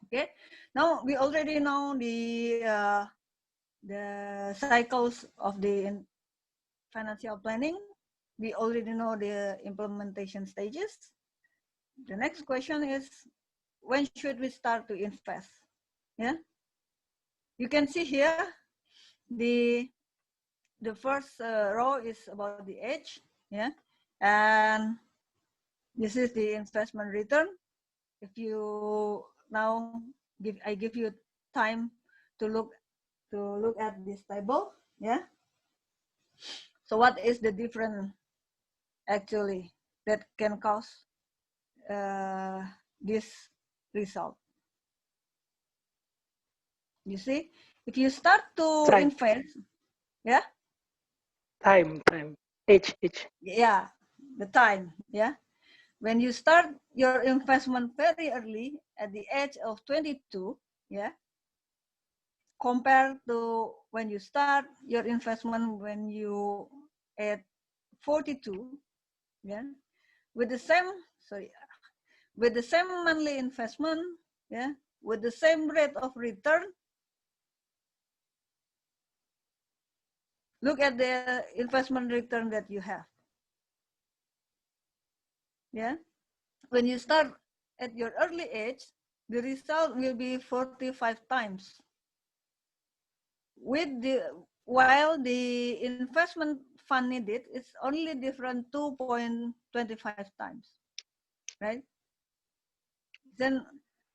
Okay, now we already know the cycles of the financial planning. We already know the implementation stages. The next question is, when should we start to invest? Yeah, you can see here the first row is about the age. Yeah, and this is the investment return. If you now I give you time to look at this table. Yeah. So what is the difference actually that can cause this result? You see, if you start to invest, yeah. Time, age. Yeah, the time. Yeah. When you start your investment very early at the age of 22, yeah, compared to when you start your investment when you at 42, yeah, with the same monthly investment, yeah, with the same rate of return, look at the investment return that you have. Yeah, when you start at your early age, the result will be 45 times. While the investment fund needed is only different 2.25 times, right? Then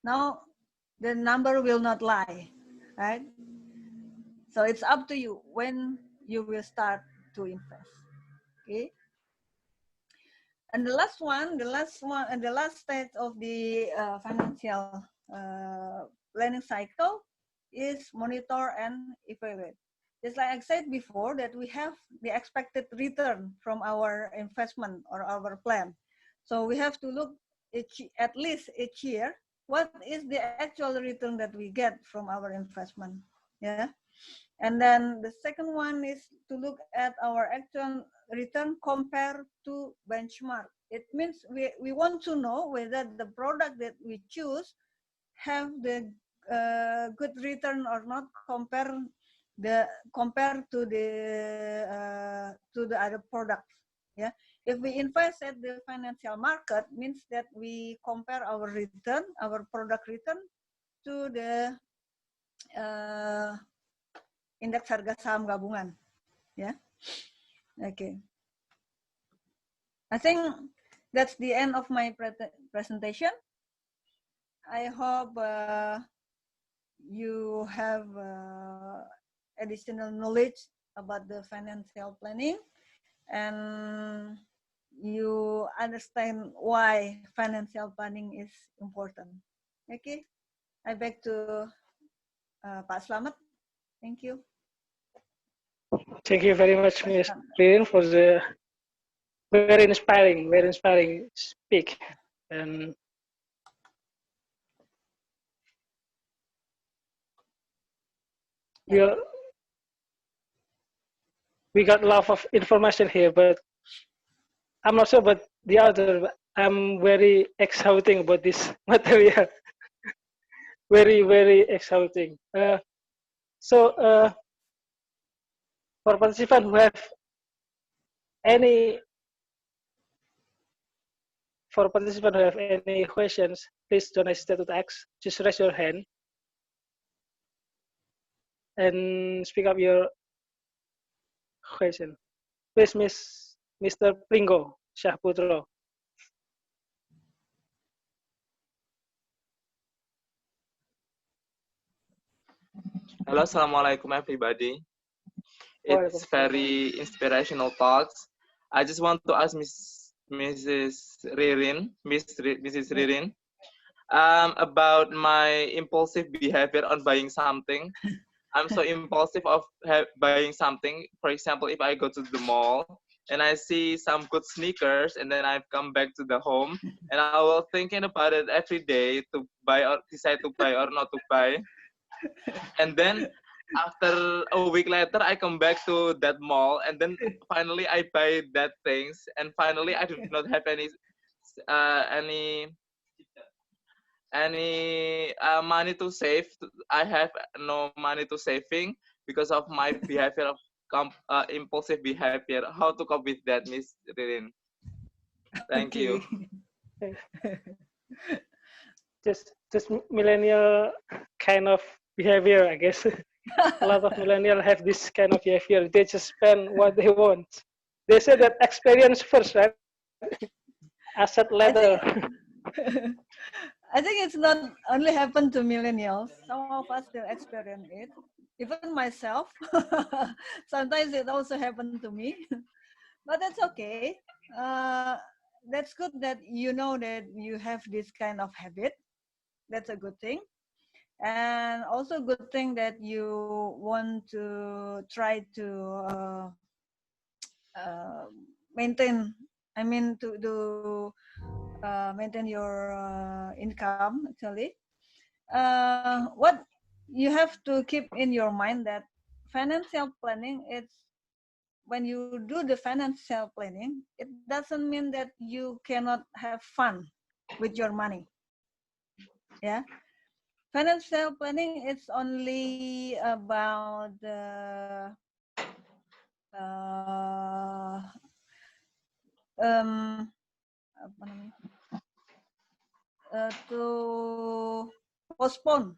now the number will not lie, right? So it's up to you when you will start to invest, okay? And the last stage of the financial planning cycle is monitor and evaluate. Just like I said before, that we have the expected return from our investment or our plan. So we have to look at least each year, what is the actual return that we get from our investment, yeah? And then the second one is to look at our actual return compared to benchmark. It means we want to know whether the product that we choose have the good return or not compared to the other products. Yeah, if we invest at the financial market, means that we compare our return, our product return, to the indeks harga saham gabungan. Yeah, okay. I think that's the end of my presentation. I hope you have additional knowledge about the financial planning, and you understand why financial planning is important. Okay, I back to Pak Slamet. Thank you. Thank you very much, Ms. Ririn, for the very inspiring speak. And we got a lot of information here, but I'm not sure about the other. I'm very exciting about this material. very exciting. So for participants who have any questions, please don't hesitate to ask. Just raise your hand and speak up your question. Please, Mr. Pringo Syahputro. Hello, Assalamualaikum everybody. It's very inspirational talks. I just want to ask Mrs. Ririn, about my impulsive behavior on buying something. I'm so impulsive of buying something. For example, if I go to the mall and I see some good sneakers, and then I've come back to the home and I will thinking about it every day to buy or decide to buy or not to buy. And then after a week later, I come back to that mall, and then finally I buy that things, and finally I do not have any money to save. I have no money to saving because of my behavior of impulsive behavior. How to cope with that, Miss Ririn? Thank you. Just millennial kind of behavior, I guess. A lot of millennials have this kind of behavior. They just spend what they want. They say that experience first, right? Asset later. I think it's not only happened to millennials. Some of us still experience it. Even myself. Sometimes it also happened to me. But that's okay. That's good that you know that you have this kind of habit. That's a good thing. And also good thing that you want to try to maintain, I mean to maintain your income actually. What you have to keep in your mind that financial planning, it's when you do the financial planning, it doesn't mean that you cannot have fun with your money. Yeah. Financial planning is only about to postpone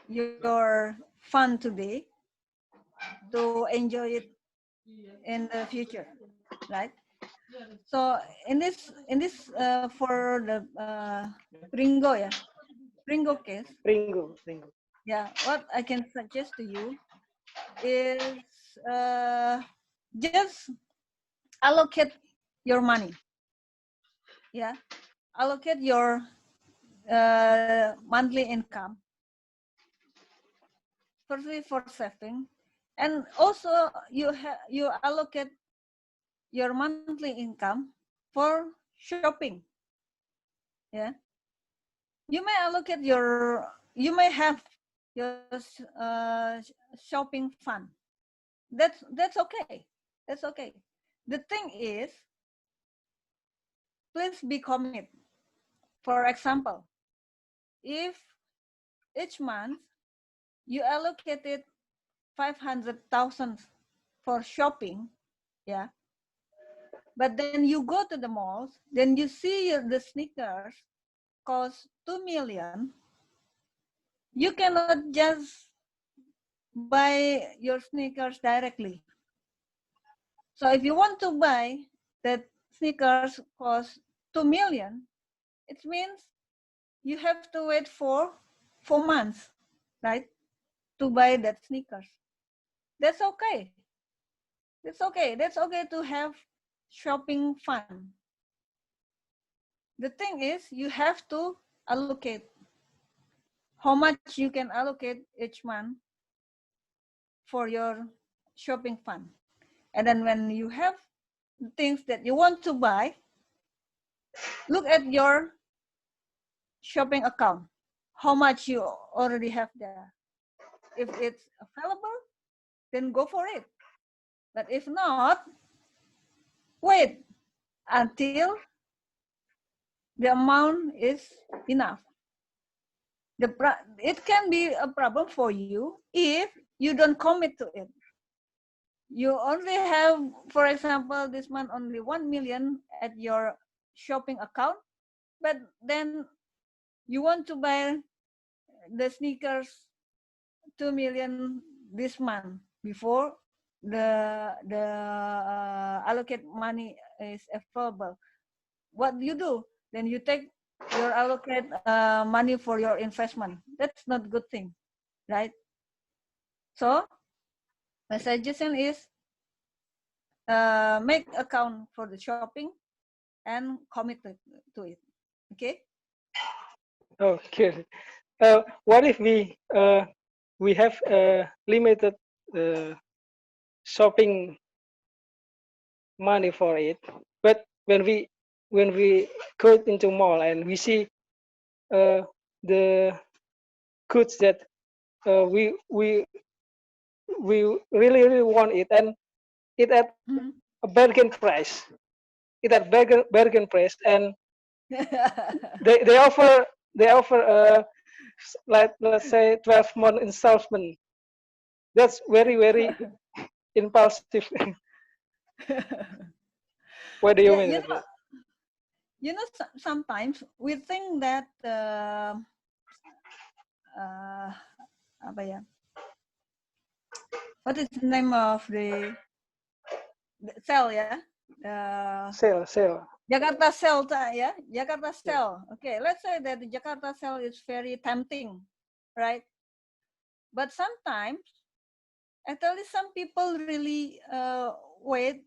your fun today to enjoy it in the future, right? So in this for the Pringo, yeah, Pringo case, Ringo. yeah, what I can suggest to you is just allocate your money. Yeah, allocate your monthly income. Firstly, for saving, and also you allocate your monthly income for shopping. Yeah, you may allocate you may have your shopping fund. That's okay. That's okay. The thing is, please be commit. For example, if each month you allocated 500,000 for shopping, yeah, but then you go to the malls, then you see the sneakers cost 2 million, you cannot just buy your sneakers directly. So if you want to buy that sneakers cost 2 million, it means you have to wait for 4 months, right, to buy that sneakers. That's okay. That's okay. That's okay to have shopping fun. The thing is, you have to allocate how much you can allocate each month for your shopping fund. And then when you have things that you want to buy, look at your shopping account, how much you already have there. If it's available, then go for it. But if not, wait until the amount is enough. It can be a problem for you if you don't commit to it. You only have, for example, this month only 1 million at your shopping account, but then you want to buy the sneakers 2 million this month before the allocate money is available. What do? Then you take your allocate money for your investment. That's not good thing, right? So my suggestion is make account for the shopping and commit to it. Okay. Oh, good. What if we have limited shopping money for it, but when we go into mall and we see the goods that we really want it, and it at a bargain price. It at bargain price, and they offer like, let's say, 12-month installment. That's very impulsive. What do you Yeah, mean? Sometimes we think that apa ya? What is the name of the sale, yeah? Sale. Jakarta sale, yeah? Jakarta sale. Okay, let's say that the Jakarta sale is very tempting, right? But sometimes, actually, some people really wait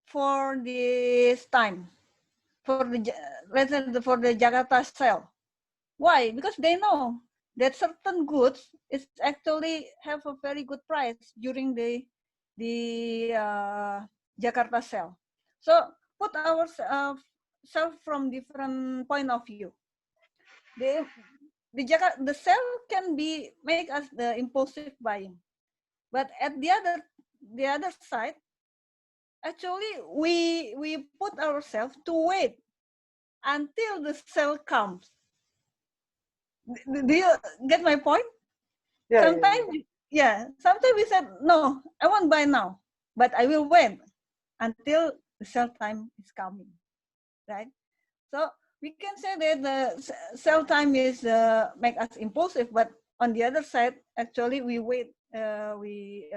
for this time, for the, let's say, for the Jakarta sale. Why? Because they know that certain goods is actually have a very good price during the Jakarta sale. So put ourselves from different point of view. The sale can be make us the impulsive buying, but at the other side, actually we put ourselves to wait until the sale comes. Do you get my point? Yeah. Sometimes we said, no, I won't buy now, but I will wait until the sale time is coming, right? So we can say that the sale time is make us impulsive, but on the other side, actually we wait we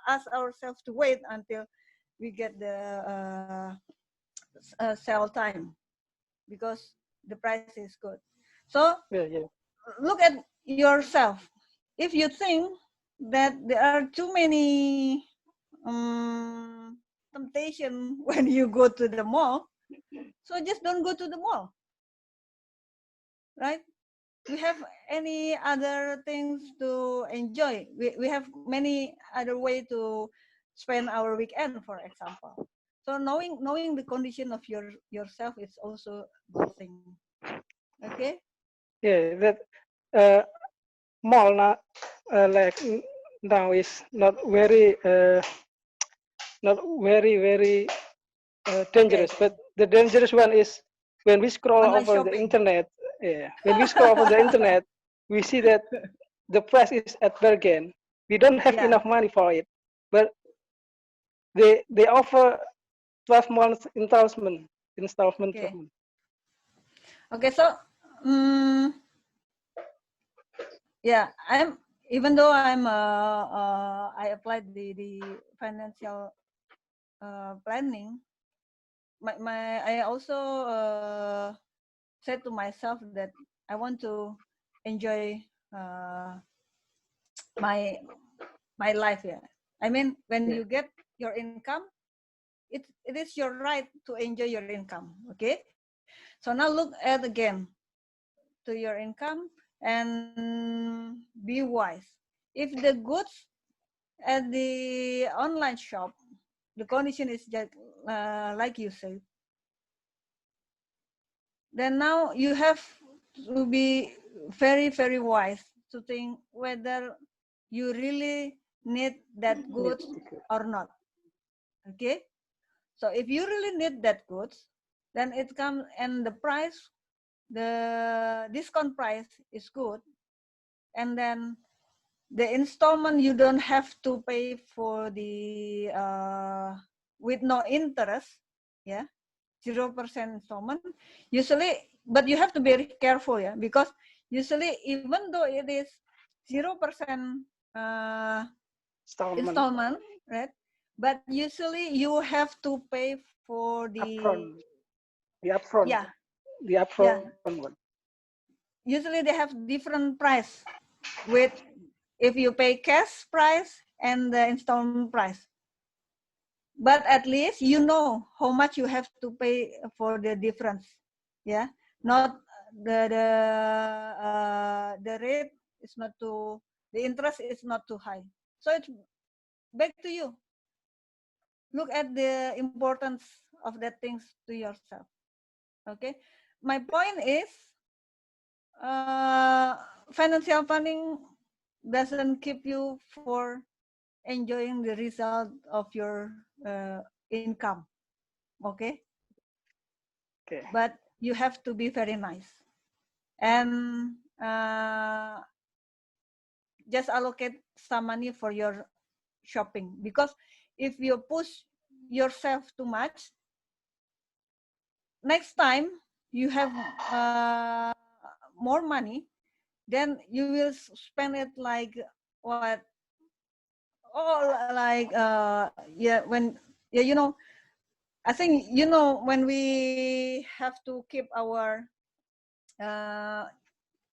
ask ourselves to wait until we get the sell time, because the price is good. So look at yourself. If you think that there are too many temptation when you go to the mall, so just don't go to the mall, right? We have any other things to enjoy. We have many other way to spend our weekend, for example. So knowing the condition of yourself is also a good thing. Okay. Yeah, that mall now, like now is not very dangerous. Okay. But the dangerous one is when we scroll Online over the shopping. internet. Yeah, when we scroll over the internet, we see that the price is at bargain. We don't have Yeah. enough money for it, but they offer 12 months installment. Okay. Okay. So yeah, even though I applied the financial planning, I also said to myself that I want to enjoy my life. Yeah, I mean, when you get your income, it is your right to enjoy your income. Okay, so now look at again to your income and be wise. If the goods at the online shop, the condition is just like you said, then now you have to be very, very wise to think whether you really need that goods or not. Okay. So if you really need that goods, then it comes, and the price, the discount price is good, and then the installment you don't have to pay for the with no interest, yeah, 0% installment usually. But you have to be very careful, yeah, because usually even though it is 0% installment, right, but usually you have to pay for the upfront, yeah, the upfront one. Usually they have different price with if you pay cash price and the installment price. But at least you know how much you have to pay for the difference. Yeah, not the rate is not too, the interest is not too high. So it's back to you. Look at the importance of that things to yourself. Okay, my point is financial planning doesn't keep you for enjoying the result of your income. Okay. But you have to be very nice and just allocate some money for your shopping, because if you push yourself too much, next time you have more money, then you will spend it like what? Oh, like yeah, when yeah, you know, I think you know when we have to keep our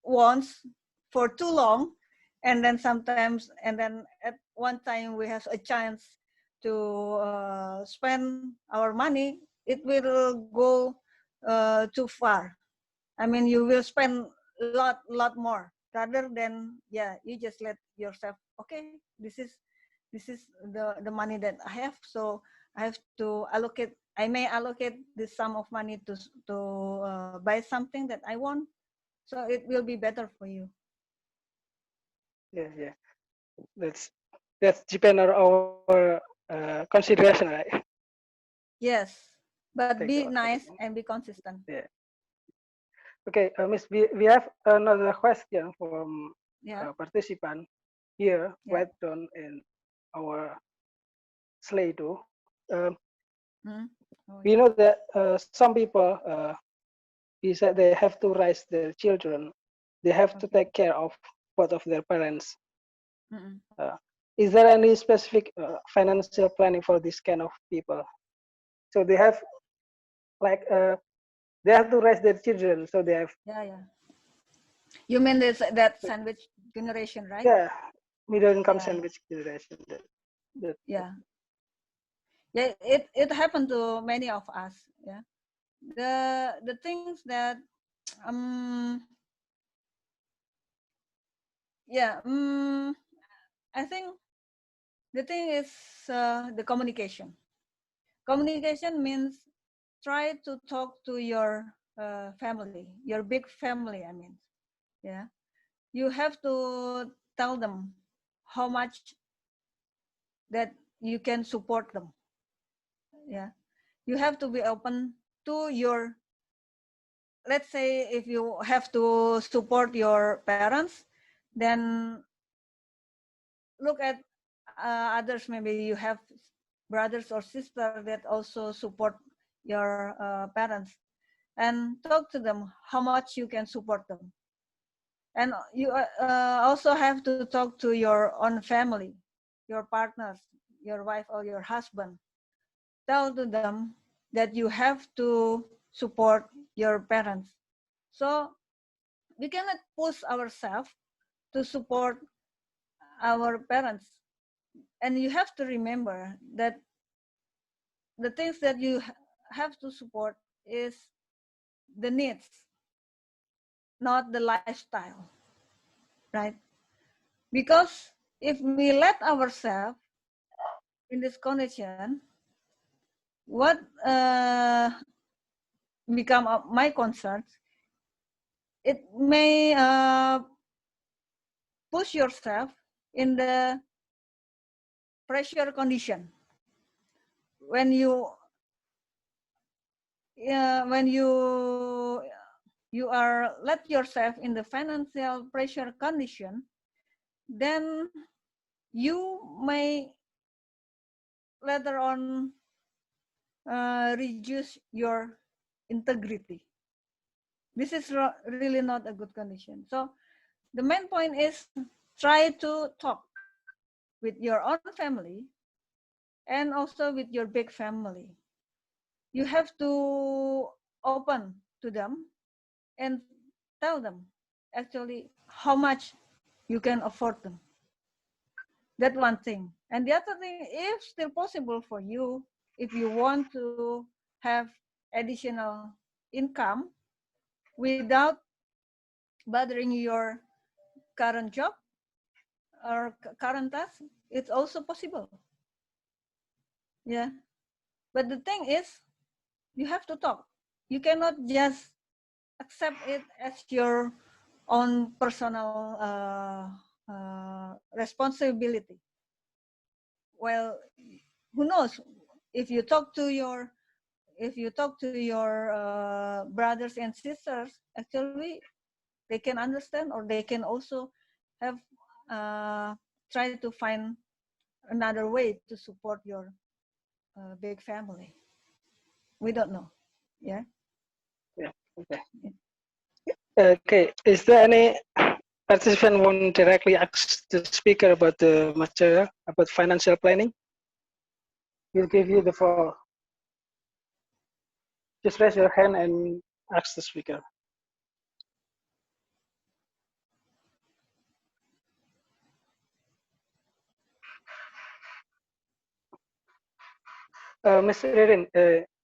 wants for too long, and then sometimes, and then at one time we have a chance to spend our money, it will go too far. I mean, you will spend lot more rather than, yeah, you just let yourself, okay, this is the money that I have, so I have to allocate, I may allocate this sum of money to buy something that I want, so it will be better for you. Yeah. That's depend on our consideration, right? Yes, but be nice and be consistent. Yeah. Okay, Miss, we have another question from participant here, right down in our Slido. We know that some people, he said they have to raise their children. They have to take care of both of their parents. Mm-mm. Is there any specific financial planning for this kind of people? So they have like they have to raise their children, so they have Yeah. You mean this that sandwich generation, right? yeah middle income Yeah. sandwich generation. Yeah. It happened to many of us. Yeah. The things that um yeah I think the thing is the communication. Communication means try to talk to your family, your big family. I mean, yeah. You have to tell them how much that you can support them. Yeah. You have to be open to your, let's say if you have to support your parents, then look at others. Maybe you have brothers or sisters that also support your parents, and talk to them how much you can support them. And you also have to talk to your own family, your partners, your wife or your husband. Tell to them that you have to support your parents. So we cannot push ourselves to support our parents. And you have to remember that the things that you have to support is the needs, not the lifestyle, right? Because if we let ourselves in this condition, what become my concerns, it may push yourself in the pressure condition when you are let yourself in the financial pressure condition, then you may later on reduce your integrity. This is really not a good condition. So the main point is try to talk with your own family and also with your big family. You have to open to them and tell them actually how much you can afford them. That one thing. And the other thing, if still possible for you, if you want to have additional income without bothering your current job or current task, it's also possible. Yeah. But the thing is, you have to talk. You cannot just accept it as your own personal responsibility. Well, who knows? If you talk to your brothers and sisters, actually they can understand, or they can also have try to find another way to support your big family. We don't know. Yeah. Yeah. Okay. Okay. Is there any participant want directly ask the speaker about the material about financial planning? We'll give you the floor. Just raise your hand and ask the speaker. Ms. Ririn,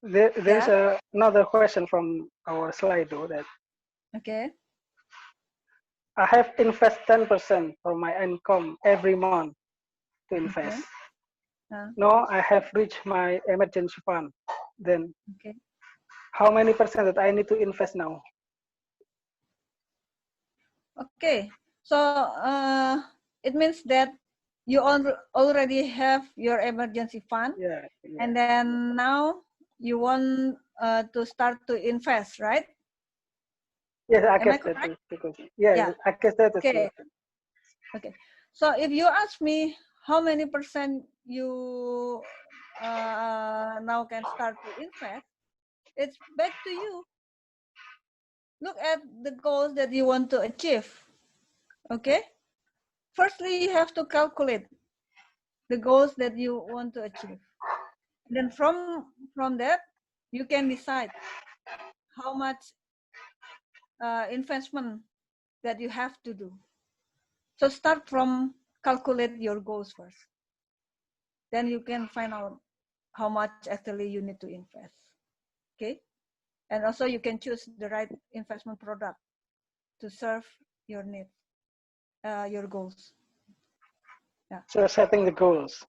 there's another question from our Slido that Okay. I have invest 10% from my income every month to invest. Okay. Now I have reached my emergency fund. Then Okay. how many percent that I need to invest now? Okay. So it means that you already have your emergency fund, Yeah. and then now you want to start to invest, right? Yes, I Am I guess that correct? is. Yeah, I guess that is. Okay. Okay. So if you ask me how many percent you now can start to invest, it's back to you. Look at the goals that you want to achieve. Okay. firstly, you have to calculate the goals that you want to achieve. Then from that, you can decide how much investment that you have to do. So start from calculate your goals first. Then you can find out how much actually you need to invest. Okay. And also you can choose the right investment product to serve your needs, your goals. Yeah. So setting the goals.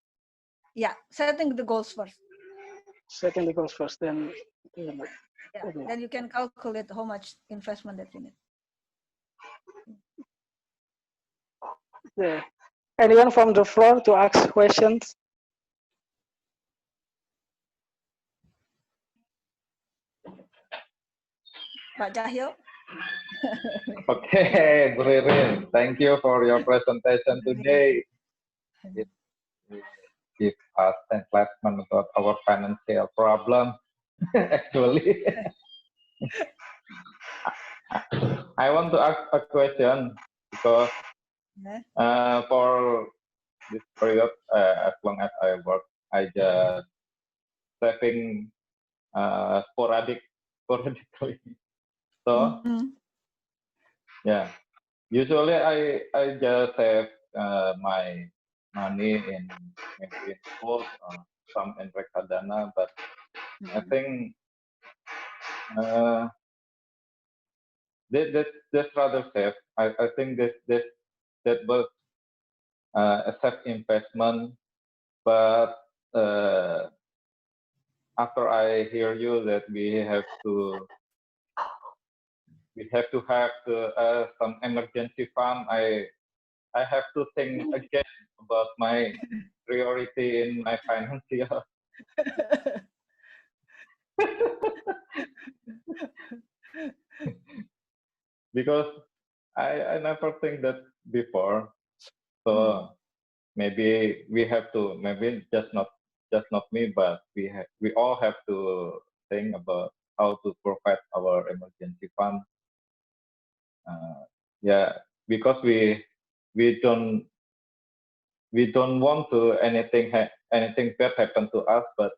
Yeah, setting the goals first. Setting the goals first, then. Yeah. Then you can calculate how much investment that you need. Yeah. Anyone from the floor to ask questions? Pak Cahyo? Okay, Ririn, thank you for your presentation today. It gives us enlightenment about our financial problem. Actually, I want to ask a question because for this period, as long as I work, I just saving sporadically. So yeah, usually I just save my money in maybe in gold or some in reksadana, but I think that's rather safe. I think that was a safe investment, but after I hear you that we have to have some emergency fund, I have to think again about my priority in my financial. Because I never think that before. So maybe we have to, maybe just not me, but we all have to think about how to provide our emergency fund. Yeah, because we don't want to anything bad happen to us, but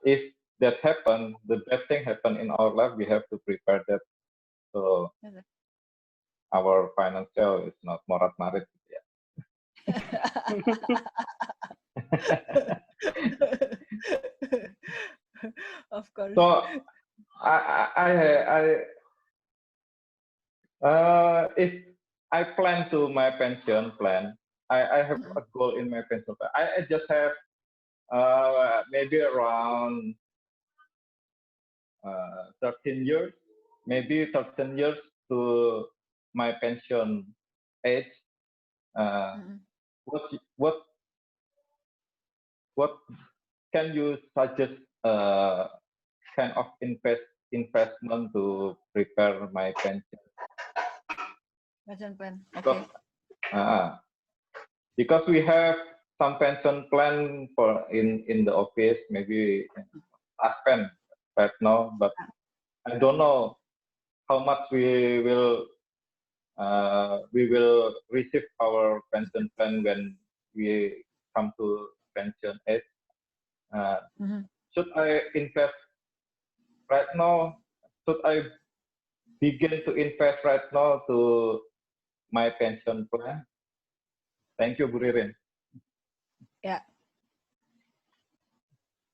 if that happen, the bad thing happen in our life, we have to prepare that. So our financial is not morat marit. Yeah. Of course. So if I plan to my pension plan, I have a goal in my pension plan. I just have maybe around 13 years, maybe 13 years to my pension age. What can you suggest kind of investment to prepare my pension? Pension plan. Okay. Because we have some pension plan for in the office, maybe I spend right now, but I don't know how much we will receive our pension plan when we come to pension age. Should I invest right now? Should I begin to invest right now to my pension plan? Thank you, Bu Ririn. Yeah.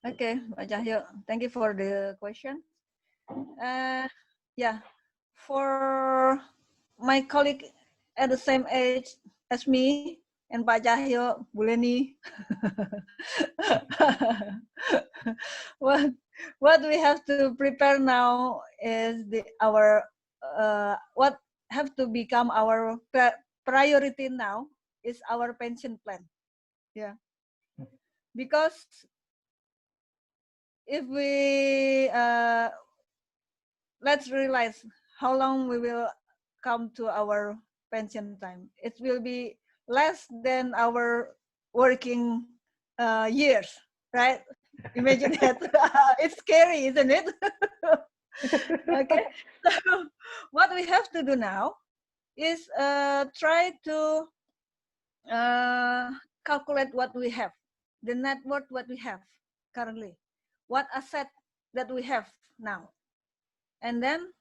Okay, Pak Cahyo, thank you for the question. Yeah, for my colleague at the same age as me and Pak Cahyo, Bu Leni, what we have to prepare now is our what have to become our priority now is our pension plan. Yeah, because if we let's realize how long we will come to our pension time. It will be less than our working years, right? Imagine that. It's scary, isn't it? Okay. So what we have to do now is try to calculate what we have, the net worth what we have currently, what asset that we have now. And then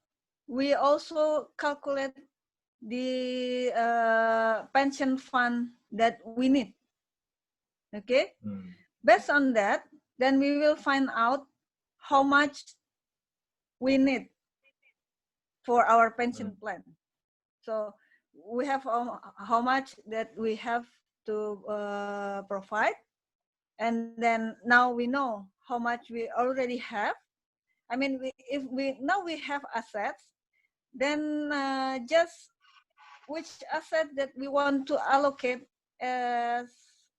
we also calculate the pension fund that we need. Okay? Based on that, then we will find out how much we need for our pension plan. So we have how much that we have to provide, and then now we know how much we already have. I mean, if we now we have assets, then just which asset that we want to allocate as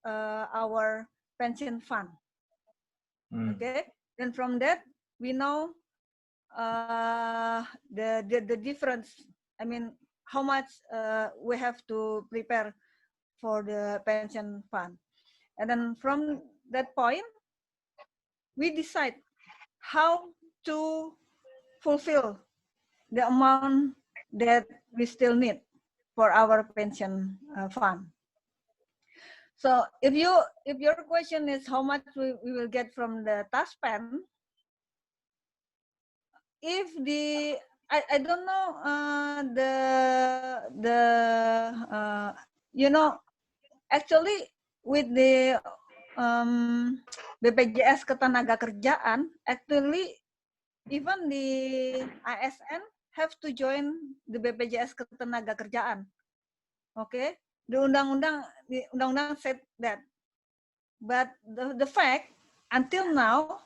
our pension fund. Okay, then from that we know the difference. I mean, how much we have to prepare for the pension fund, and then from that point we decide how to fulfill the amount that we still need for our pension fund. So if your question is how much we will get from the tax pen, if the I don't know you know, actually with the BPJS Ketenagakerjaan, actually even the ASN have to join the BPJS Ketenagakerjaan. Okay, the undang-undang said that, but the fact until now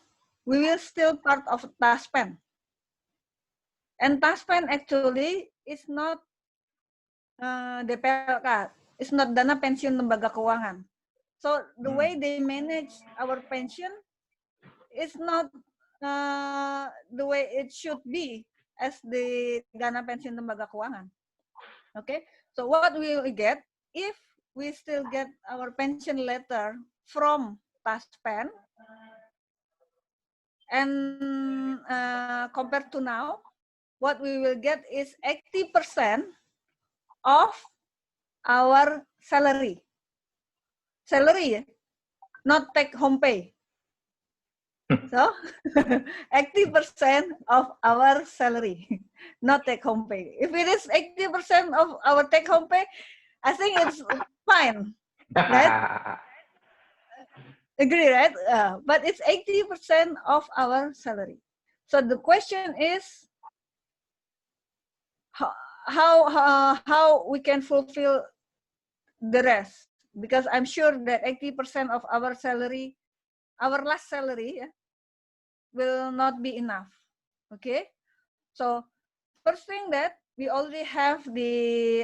we will still part of TASPEN, and TASPEN actually is not DPLK, it's not dana pensiun lembaga keuangan. So the way they manage our pension is not the way it should be as the dana pensiun lembaga keuangan. Okay, so what we will get if we still get our pension letter from TASPEN, and compared to now, what we will get is 80% of our salary, not take home pay. So 80% of our salary, not take home pay. If it is 80% of our take home pay, I think it's fine, right? Agree, right? But it's 80% of our salary. So the question is how we can fulfill the rest, because I'm sure that 80% of our salary, our last salary, will not be enough. Okay, so first thing that we already have the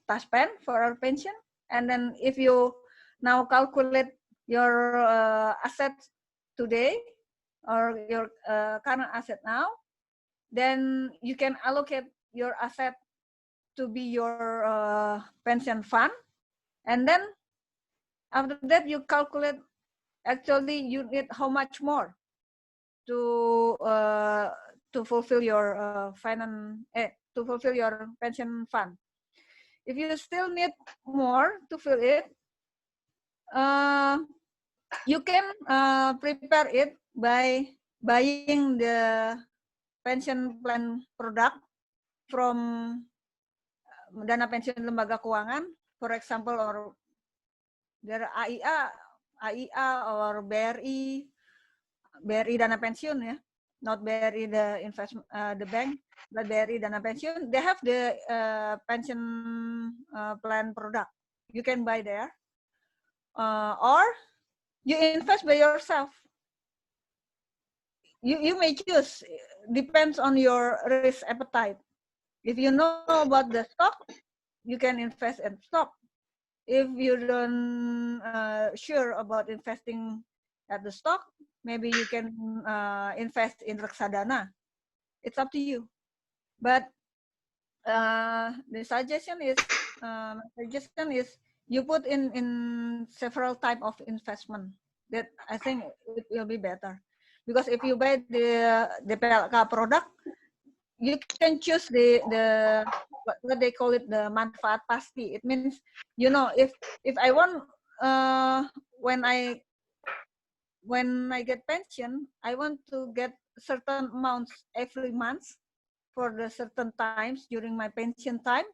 TASPEN for our pension, and then if you now calculate your assets today or your current asset now, then you can allocate your asset to be your pension fund, and then after that you calculate actually you need how much more to fulfill your to fulfill your pension fund. If you still need more to fill it, you can prepare it by buying the pension plan product from dana pensiun lembaga keuangan, for example, or there AIA or BRI dana pensiun, ya, not BRI the investment the bank, but BRI dana pensiun. They have the pension plan product. You can buy there, or you invest by yourself. You may choose, depends on your risk appetite. If you know about the stock, you can invest in stock. If you don't sure about investing at the stock, maybe you can invest in reksadana. It's up to you. But the suggestion is you put in several type of investment. That I think it will be better, because if you buy the PLK product, you can choose the what they call it, the manfaat pasti. It means, you know, if I want when I get pension, I want to get certain amounts every month for the certain times during my pension time.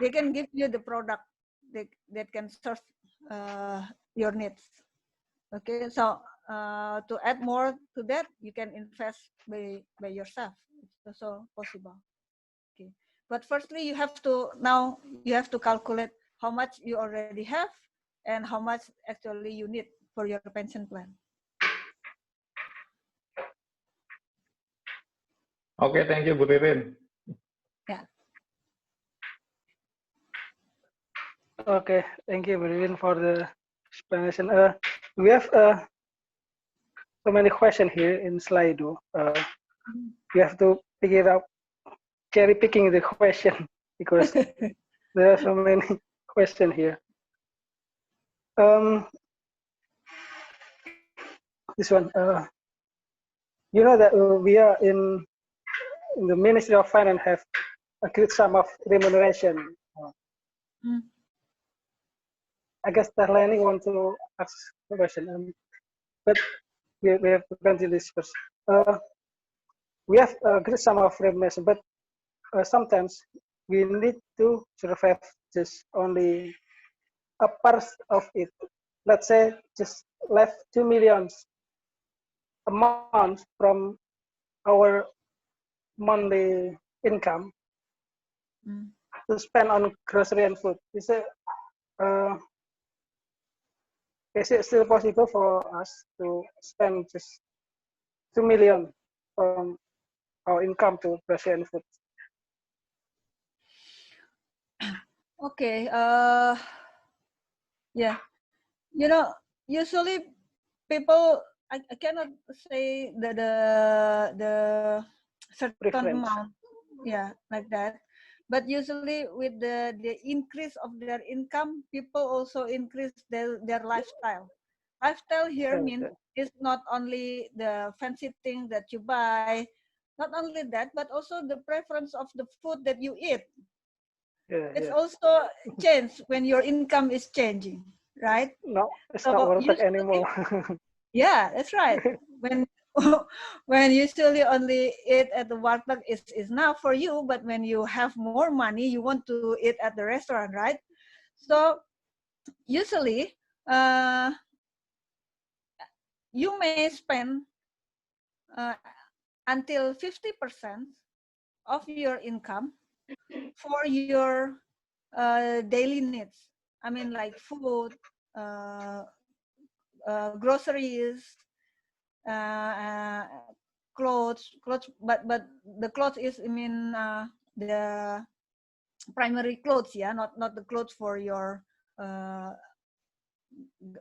They can give you the product that can serve your needs. Okay, so to add more to that, you can invest by yourself. It's also possible. Okay, but firstly, you have to calculate how much you already have and how much actually you need for your pension plan. Okay, thank you, Bu Ririn. Yeah. Okay, thank you, Ririn, for the explanation. We have so many questions here in Slido. You have to pick it up, cherry picking the question because there are so many questions here. This one, you know that we are in the Ministry of Finance have a great sum of remuneration. I guess Darlene want to ask a question, but we have to continue this first. We have a great sum of remuneration, but sometimes we need to survive just only a part of it. Let's say just left 2 million a month from our monthly income to spend on grocery and food. Is it still possible for us to spend just 2 million from our income to grocery and food? Okay. Yeah. You know, usually people, I cannot say the certain Preference. amount, yeah, like that. But usually with the increase of their income, people also increase their lifestyle. Lifestyle here means it's not only the fancy thing that you buy, not only that, but also the preference of the food that you eat. It's also changed when your income is changing, right? No, it's So not worth it anymore. yeah, that's right. When when usually only eat at the warteg is enough for you, but when you have more money, you want to eat at the restaurant, right? So usually, you may spend until 50% of your income for your daily needs. I mean, like food, groceries, clothes, but the clothes is, I mean, the primary clothes, ya, not the clothes for your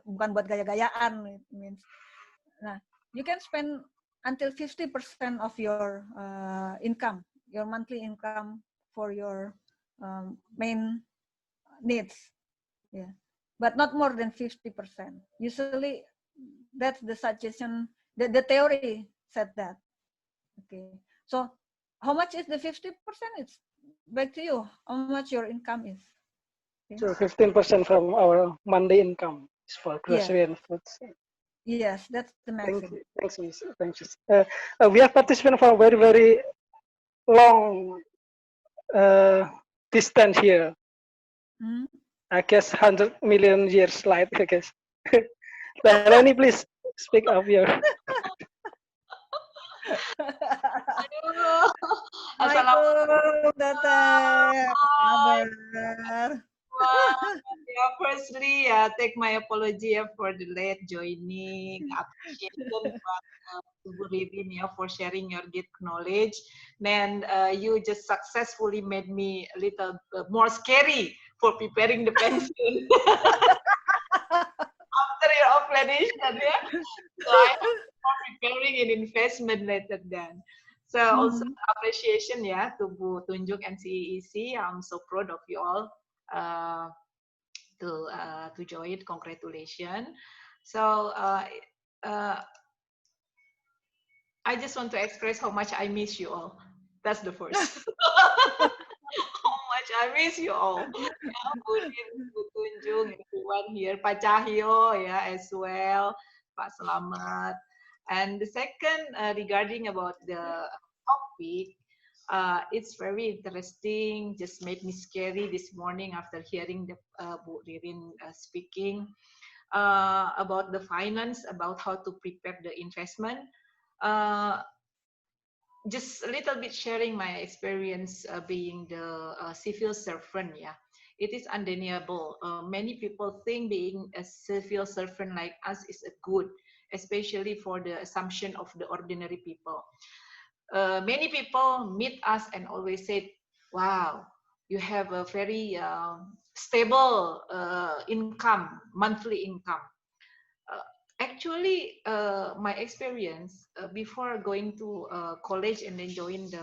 bukan buat gaya-gayaan, it means. Nah, you can spend until 50% of your income, your monthly income for your main needs, yeah, but not more than 50%. Usually, that's the suggestion. The theory said that. Okay, so how much is the 50%? It's back to you. How much your income is? Okay. So 15% from our monthly income is for grocery and food. Yes, that's the maximum. Thanks, Miss. Thanks. We have participants from very, very long distance here. I guess 100 million years light, I guess. Darlene, please speak up here. Assalamualaikum, Tata. Kabar. Yeah, firstly, take my apology for the late joining. Appreciation to Bu Ririn for sharing your deep knowledge. Then you just successfully made me a little more scary for preparing the pension after your explanation. Yeah, so I am more preparing an investment later then. So also appreciation to Bu Tunjuk and CEEC. I'm so proud of you all. To join. Congratulations. So I just want to express how much I miss you all. That's the first. I miss you all. Yeah, Budin, Bu Tunjung, everyone here, Pak Cahyo, yeah, as well, Pak Selamat. And the second, regarding about the topic, it's very interesting. Just made me scary this morning after hearing the Bu Ririn speaking about the finance, about how to prepare the investment. Just a little bit sharing my experience being the civil servant. Yeah, it is undeniable. Many people think being a civil servant like us is a good, especially for the assumption of the ordinary people. Many people meet us and always say, wow, you have a very stable income, monthly income. Actually, my experience before going to college and then join the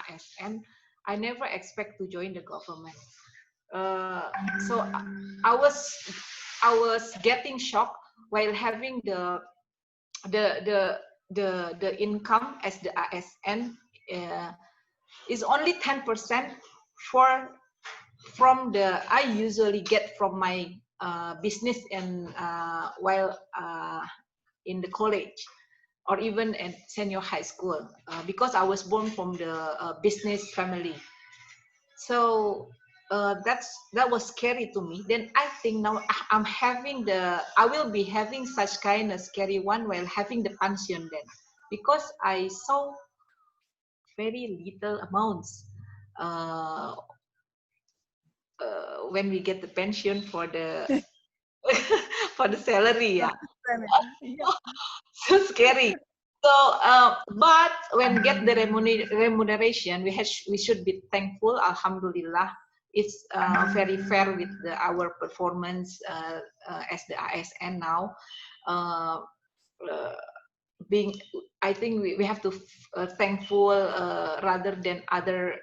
ASN, I never expect to join the government. So I was getting shocked while having the income as the ASN is only 10% from the I usually get from my business and while in the college or even at senior high school because I was born from the business family. So that was scary to me. Then I think now I will be having such kind of scary one while having the pension then, because I saw very little amounts when we get the pension for the for the salary. Yeah. So scary. So, but when get the remuneration, we should be thankful. Alhamdulillah, it's very fair with our performance as the ASN now. Being, I think we have to thankful rather than other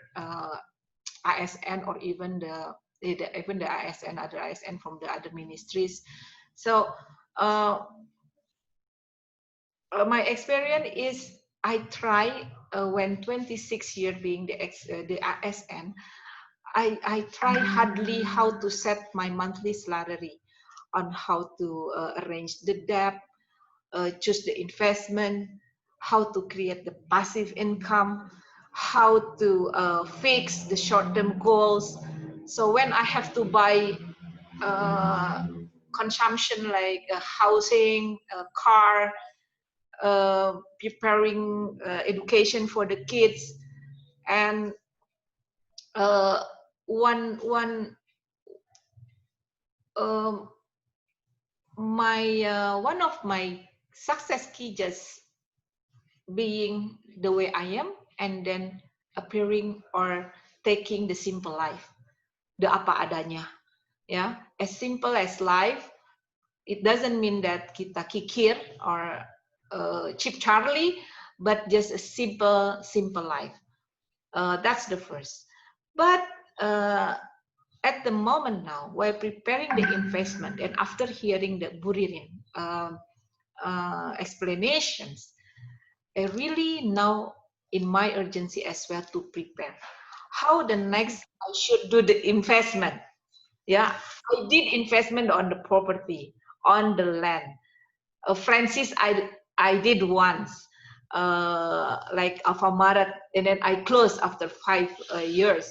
ASN or even the ASN, other ASN from the other ministries. So. My experience is I try when 26 years being the ASN, I try hardly how to set my monthly salary on how to arrange the debt, choose the investment, how to create the passive income, how to fix the short-term goals. So when I have to buy consumption like a housing, a car, preparing education for the kids, and one of my success key just being the way I am, and then appearing or taking the simple life, the apa adanya, yeah, as simple as life. It doesn't mean that kita kikir or cheap Charlie, but just a simple life. That's the first. But at the moment now, while preparing the investment and after hearing the Bu Ririn explanations, I really now in my urgency as well to prepare how the next I should do the investment. Yeah, I did investment on the property, on the land. Francis, I did once, like Alfamart, and then I closed after 5 years.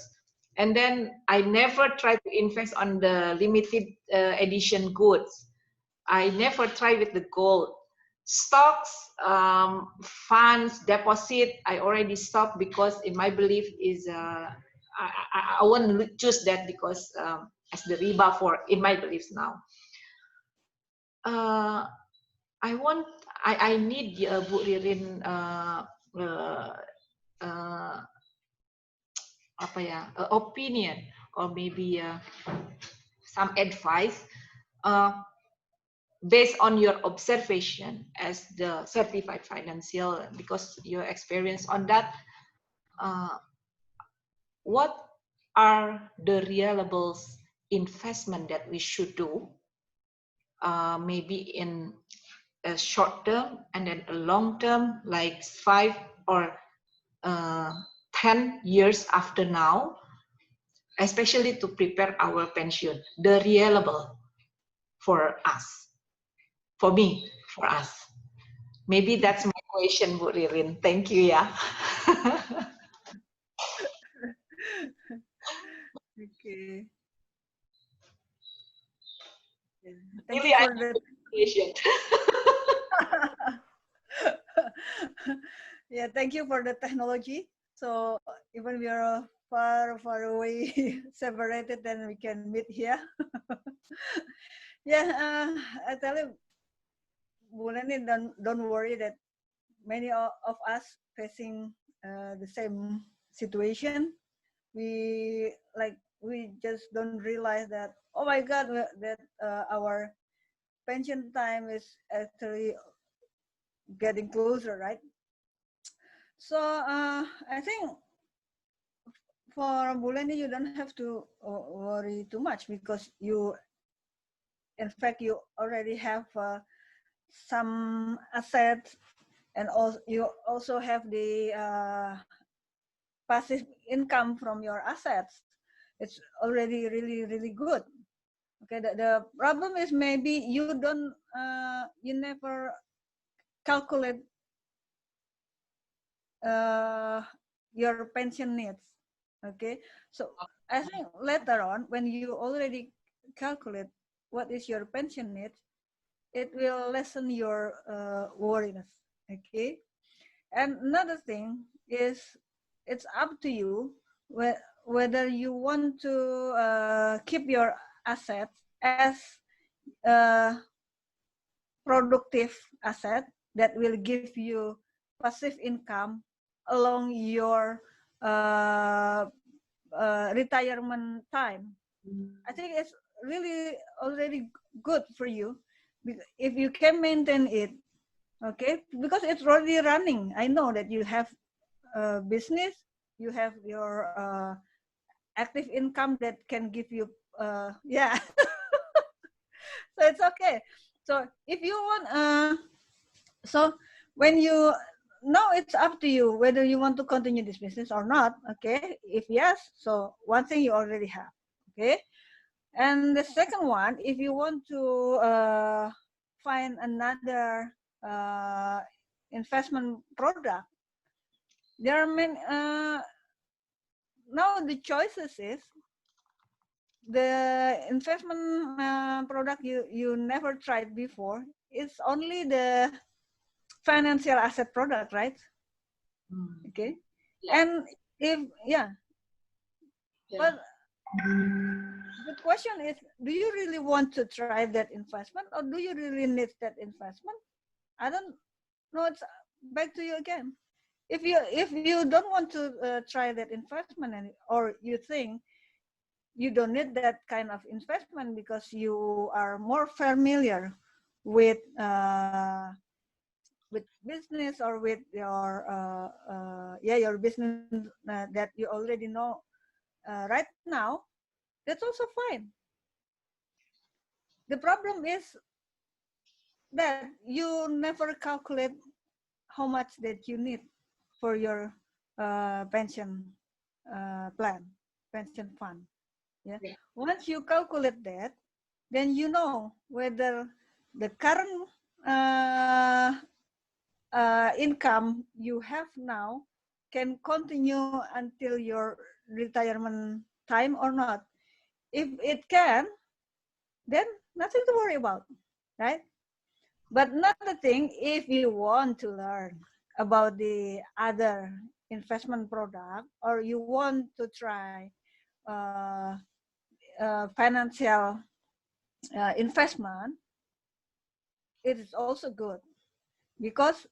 And then I never tried to invest on the limited edition goods. I never tried with the gold. Stocks, funds, deposit, I already stopped because in my belief is, I won't choose that because as the riba for, in my beliefs now. I need Bu Ririn opinion or maybe some advice based on your observation as the certified financial, because your experience on that. What are the reliable investment that we should do? Maybe in a short term and then a long term, like 5 or 10 years after now, especially to prepare our pension, the reliable for us, for me, for us. Maybe that's my question, Bu Ririn. Thank you, ya. Okay. Thank Really, you I for the question. yeah, thank you for the technology. So even we are far, far away, separated, then we can meet here. Yeah, I tell you, Bulani, don't worry that many of us facing the same situation. We just don't realize that, oh my God, that our pension time is actually getting closer, right? So I think for Bulani, you don't have to worry too much because in fact, you already have some assets, and also you also have the passive income from your assets. It's already really, really good. Okay, the problem is maybe you don't, you never calculate your pension needs. Okay, so I think later on, when you already calculate what is your pension needs, it will lessen your worriness. Okay, and another thing is it's up to you whether you want to keep your assets as a productive asset that will give you passive income along your retirement time. I think it's really already good for you if you can maintain it. Okay, because it's already running. I know that you have a business, you have your active income that can give you, yeah. So it's okay. So if you want, so when you, now it's up to you whether you want to continue this business or not. Okay, if yes, so one thing you already have. Okay, and the second one, if you want to find another investment product, there are many. Now the choices is the investment product you never tried before. It's only the financial asset product, right? Okay, Yeah. and if yeah, but the question is, do you really want to try that investment, or do you really need that investment? I don't know. It's back to you again. If you don't want to try that investment, or you think you don't need that kind of investment because you are more familiar with business, or with your your business that you already know right now, that's also fine. The problem is that you never calculate how much that you need for your pension plan, pension fund. Yeah. Once you calculate that, then you know whether the current income you have now can continue until your retirement time or not. If it can, then nothing to worry about, right? But another thing, if you want to learn about the other investment product, or you want to try financial investment, it is also good because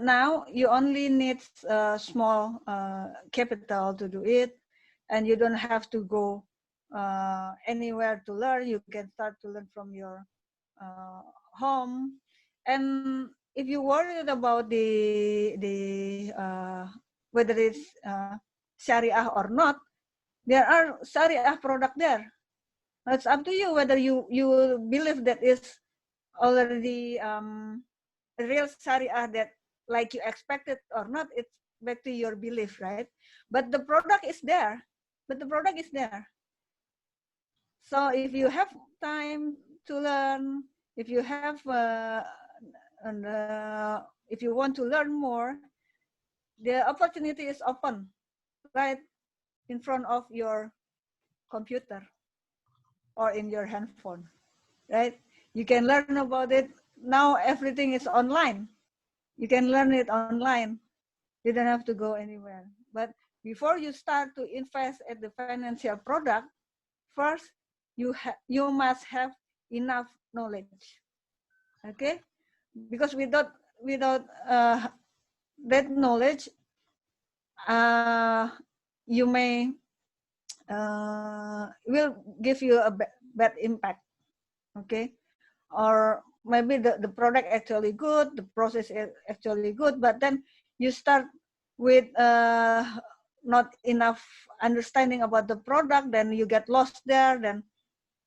now you only need small capital to do it, and you don't have to go anywhere to learn. You can start to learn from your home. And if you worried about the whether it's Syariah or not, there are Syariah product there. It's up to you whether you believe that is already real Syariah that like you expected or not. It's back to your belief, right? But the product is there. but the product is there. So if you have time to learn, if you have, if you want to learn more, the opportunity is open right in front of your computer or in your handphone, right? You can learn about it. Now everything is online. You can learn it online. You don't have to go anywhere. But before you start to invest at the financial product, first you must have enough knowledge. Okay, because without that knowledge, you may will give you a bad impact. Okay, or maybe the product actually good, the process is actually good, but then you start with not enough understanding about the product, then you get lost there, then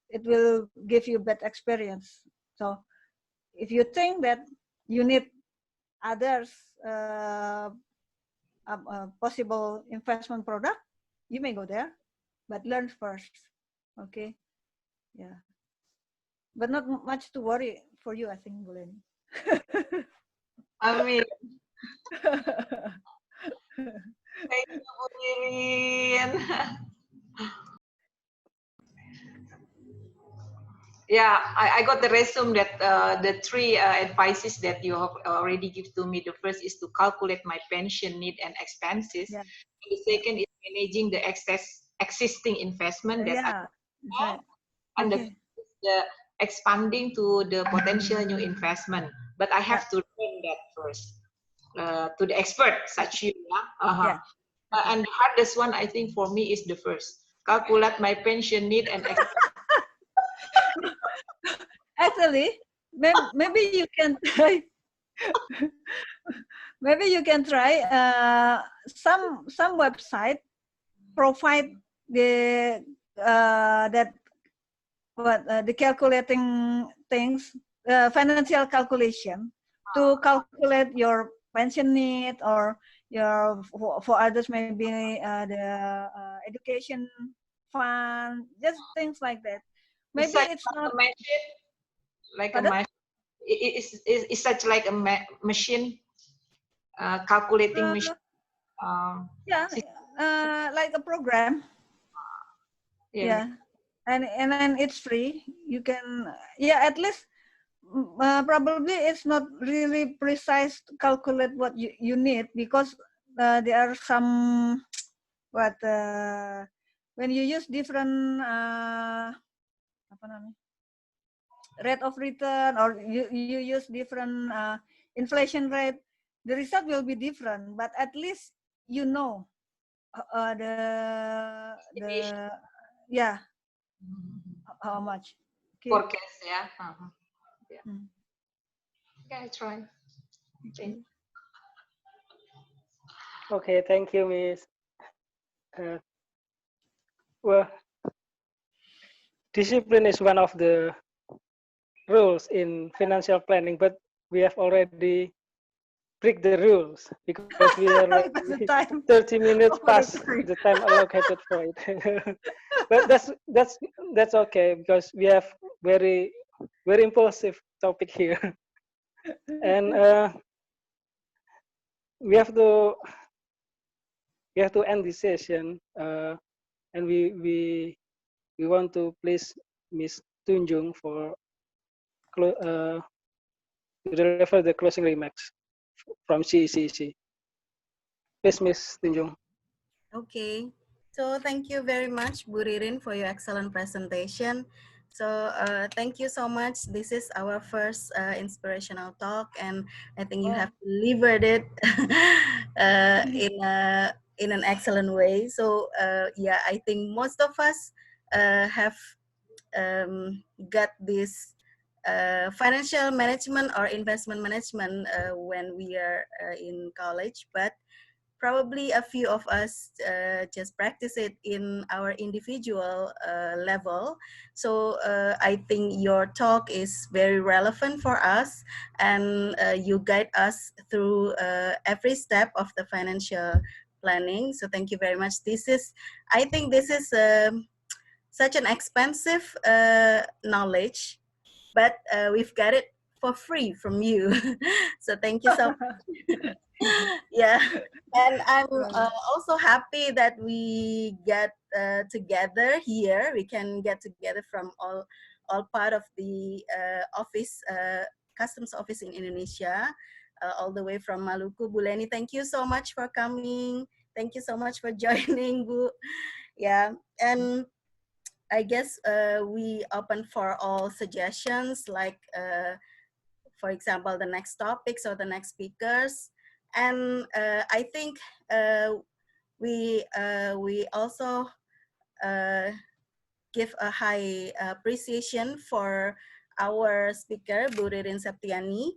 it will give you bad experience. So if you think that you need others possible investment product, you may go there, but learn first. Okay, yeah, but not much to worry for you, I think, Glenn. I mean, thank you, Bu Ririn. Yeah, I got the resume that the three advices that you have already give to me. The first is to calculate my pension need and expenses. Yeah. The second is managing the existing investment that I have. Right. And Okay. the expanding to the potential new investment. But I have to learn that first to the expert such you. Yeah? And the hardest one, I think, for me is the first. Calculate my pension need and expenses. Actually, maybe you can try. Maybe you can try. Some website provide the that the calculating things, financial calculation to calculate your pension need, or your for others maybe the education fund, just things like that. Maybe it's not like a machine. It's such like a machine, calculating machine. Yeah, like a program. Yeah, and then it's free. You can, yeah, at least probably it's not really precise to calculate what you need, because there are some what when you use different apa namanya, rate of return, or you use different inflation rate, the result will be different. But at least you know the yeah, how much. Okay. Forecast, yeah. Yeah. Okay, I try. Okay. Okay, thank you, Miss. Well, discipline is one of the rules in financial planning, but we have already break the rules because we are like 30 minutes past the time allocated for it. But that's okay, because we have very impulsive topic here. And we have to end this session, and we want to please Miss Tunjung for deliver the closing remarks from CECC. Please, Miss Tunjung. Okay, so thank you very much, Bu Ririn, for your excellent presentation. So thank you so much. This is our first inspirational talk, and I think you have delivered it in an excellent way. So yeah, I think most of us have got this financial management or investment management when we are in college, but probably a few of us just practice it in our individual level. So I think your talk is very relevant for us, and you guide us through every step of the financial planning. So thank you very much. I think this is such an expensive knowledge, but we've got it for free from you. So thank you so much. Yeah, and I'm also happy that we get together here. We can get together from all part of the office, customs office in Indonesia, all the way from Maluku. Bu Leni, thank you so much for coming. Thank you so much for joining, Bu. Yeah, and I guess we open for all suggestions, like for example, the next topics or the next speakers. And I think we also give a high appreciation for our speaker, Bu Ririn Septiyani,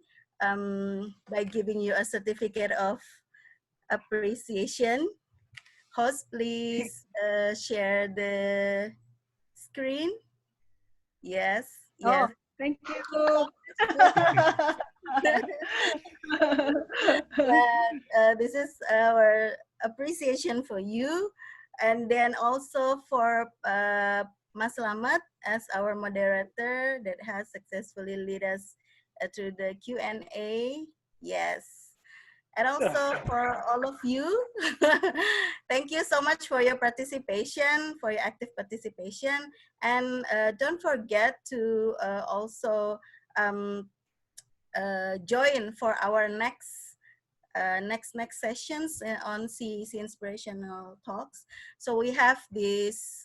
by giving you a certificate of appreciation. Host, please share the screen. Yes, yes. Oh, thank you. This is our appreciation for you, and then also for Mas Lamat as our moderator that has successfully led us through the Q&A. Yes. And also for all of you, thank you so much for your participation, for your active participation. And don't forget to also join for our next sessions on CEC Inspirational Talks. So we have this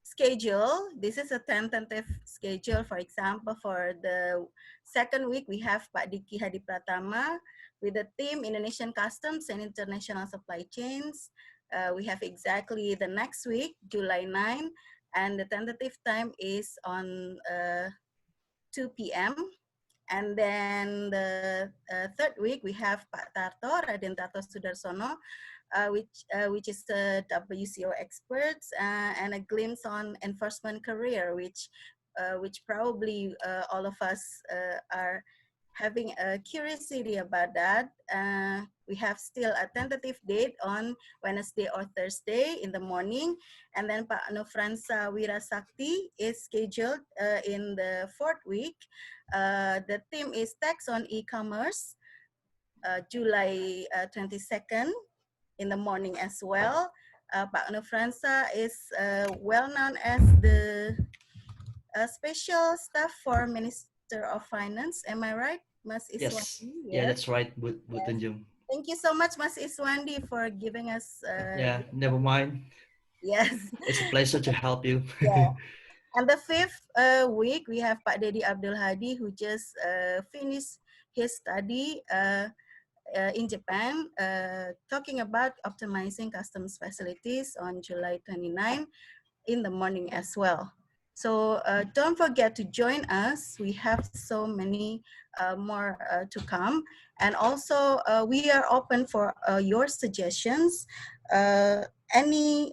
schedule. This is a tentative schedule. For example, for the second week, we have Pak Diki Hadi Pratama with the theme Indonesian Customs and International Supply Chains. We have exactly the next week, July 9, and the tentative time is on 2 p.m. And then the third week, we have Pak Tarto, Raden Tarto Sudarsono, which is the WCO experts and a glimpse on enforcement career, which probably all of us are having a curiosity about that. We have still a tentative date on Wednesday or Thursday in the morning. And then Pak Nofransa Wirasakti is scheduled in the fourth week. The theme is tax on e-commerce, July 22nd in the morning as well. Pak Nofransa is well known as the special staff for Minister of Finance. Am I right, Mas Iswandi? Yes. Yeah, that's right, Bu Tanjung. Thank you so much, Mas Iswandi, for giving us. Yeah, never mind. Yes. It's a pleasure to help you. Yeah. And the fifth week, we have Pak Dedi Abdul Hadi, who just finished his study in Japan, talking about optimizing customs facilities on July 29 in the morning as well. So don't forget to join us. We have so many more to come. And also, we are open for your suggestions, any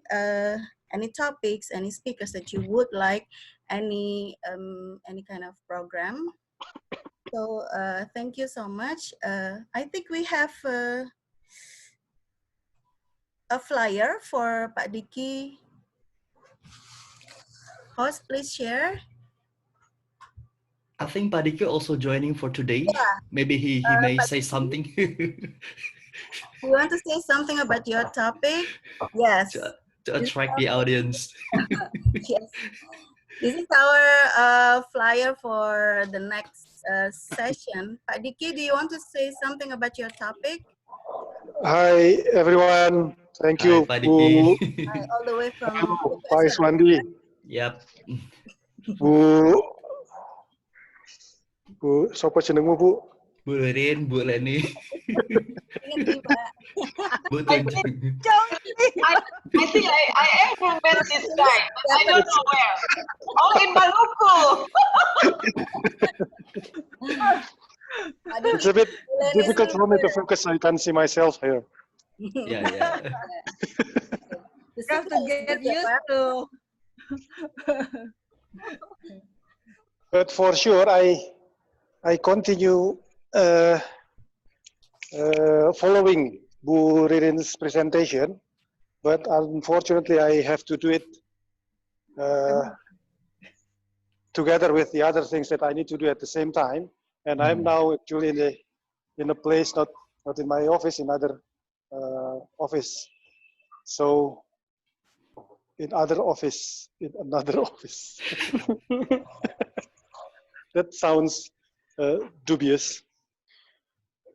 topics, any speakers that you would like, any kind of program. So thank you so much. I think we have a flyer for Pak Diki. Host, please share. I think Pak Diki also joining for today. Yeah. Maybe he may say something. You want to say something about your topic? Yes. To attract the audience. Yes. This is our flyer for the next session. Pak Diki, do you want to say something about your topic? Hi, everyone. Thank you, Pak Diki. Hi, all the way from Pak Iswandi. Yep. Bu, siapa jenengmu, Bu? Bu Ririn, Bu Leni. Bu Tanjung. I think I ever met this guy, but I don't know where. Oh, in Maluku. It's a bit difficult for me to focus. I can't see myself here. Yeah. You have to get used to. But for sure, I continue following Bu Ririn's presentation, but unfortunately I have to do it together with the other things that I need to do at the same time. And I'm now actually in a place not in my office, in other office. So in another office. That sounds dubious.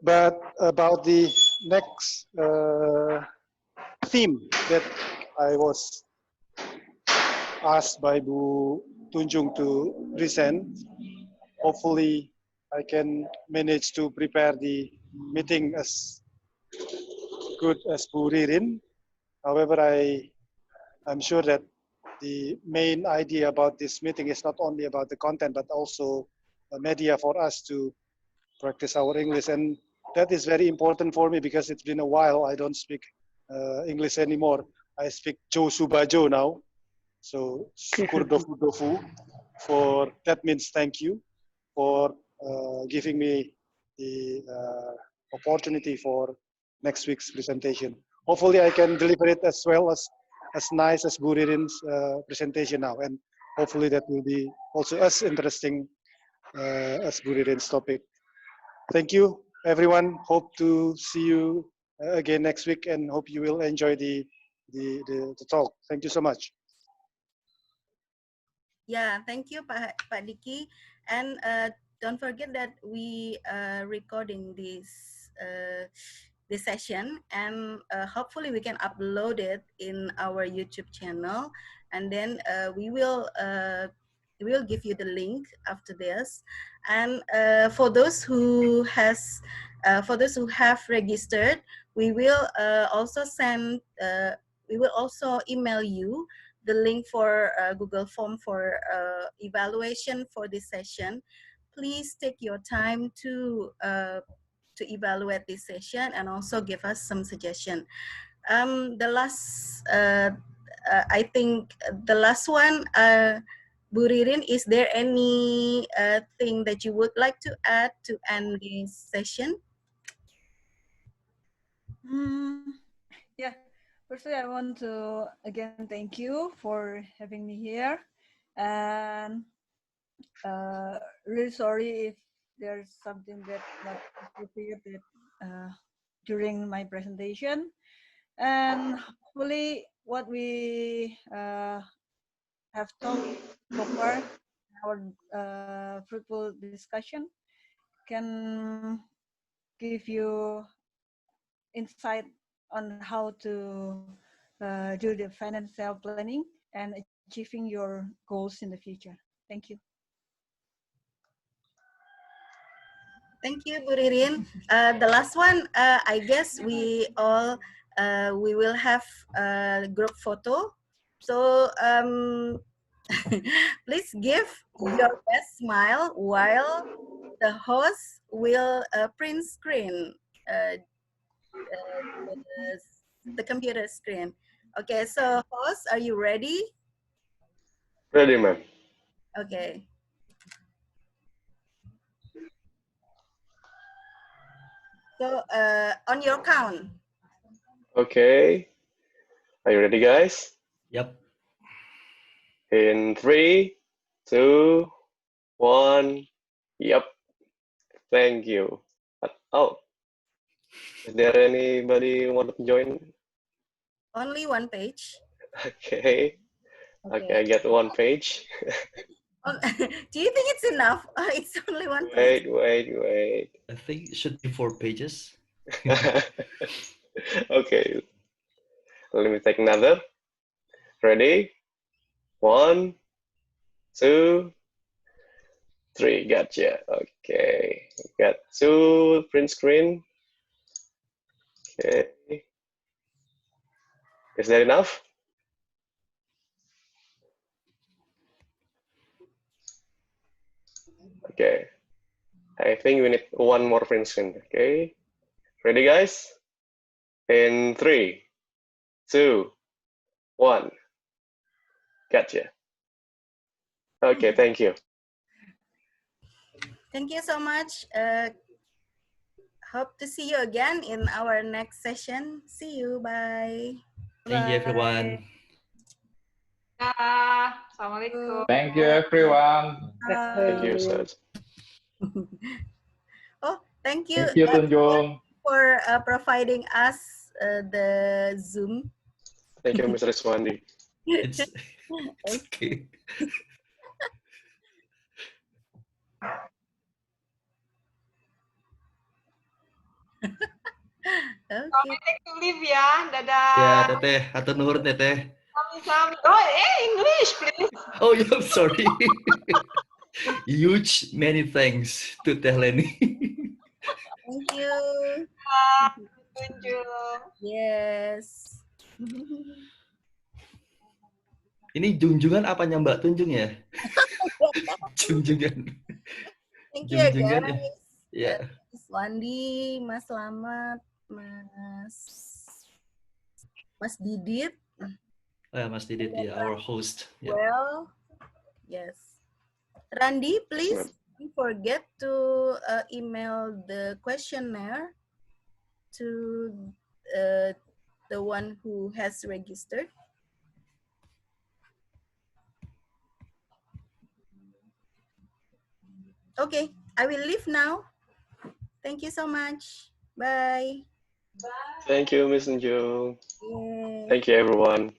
But about the next theme that I was asked by Bu Tunjung to present, hopefully I can manage to prepare the meeting as good as Bu Ririn. However, I'm sure that the main idea about this meeting is not only about the content, but also a media for us to practice our English. And that is very important for me because it's been a while I don't speak English anymore. I speak Josu Bajo now. So syukur dofu dofu, for that means thank you for giving me the opportunity for next week's presentation. Hopefully I can deliver it as well as nice as Bu Ririn's presentation now, and hopefully that will be also as interesting as Bu Ririn's topic. Thank you, everyone. Hope to see you again next week, and hope you will enjoy the talk. Thank you so much. Yeah, thank you, Pak Diki. And don't forget that we are recording this session, and hopefully we can upload it in our YouTube channel, and then we will give you the link after this. And for those who have registered, we will also email you the link for Google form for evaluation for this session. Please take your time to evaluate this session and also give us some suggestion. The last, I think the last one, Bu Ririn, is there any thing that you would like to add to end this session? Yeah, firstly, I want to again thank you for having me here, and really sorry if there's something that not appropriate during my presentation, and hopefully what we have talked so far, our fruitful discussion, can give you insight on how to do the financial planning and achieving your goals in the future. Thank you. Thank you, Bu Ririn. The last one, I guess we will have a group photo. So please give your best smile while the host will print screen the computer screen. Okay, so host, are you ready? Ready, ma'am. Okay. So on your count. Okay. Are you ready, guys? Yep. In 3, 2, 1. Yep. Thank you. Oh, is there anybody who want to join? Only one page. Okay. Okay, I get one page. Do you think it's enough? It's only one page. Wait. I think it should be 4 pages. Okay. Let me take another. Ready? 1, 2, 3. Gotcha. Okay. Got 2 print screen. Okay. Is that enough? Okay. I think we need one more print screen. Okay. Ready, guys? In 3, 2, 1. Gotcha. Okay, thank you. Thank you so much, Hope to see you again in our next session. See you. Bye. Thank you, everyone. Assalamualaikum. Thank you, everyone. Thank you, Ustaz. Oh, thank you. Thank you, Tunjung. For providing us the Zoom. Thank you, Mr. Riswandi. It's okay. Kami take to leave ya. Dadah. Ya, Teteh. Hatur nuhun, Teteh. Sami-sami. Oh, English, please. Oh, yeah, I'm sorry. Huge many thanks to Teh Leni. Thank you. Tunjung. Yes. Ini junjungan apanya Mbak Tunjung ya? Junjungan. Thank you Junjungan ya. guys. Ya. Mas Wandi, Mas Slamet, Mas Didit. Oh ya, Mas Didit ya, our host. Ya. Well, yes. Randy, please don't forget to email the questionnaire to the one who has registered. Okay, I will leave now. Thank you so much. Bye. Thank you, Miss Tunjung. Yay. Thank you, everyone.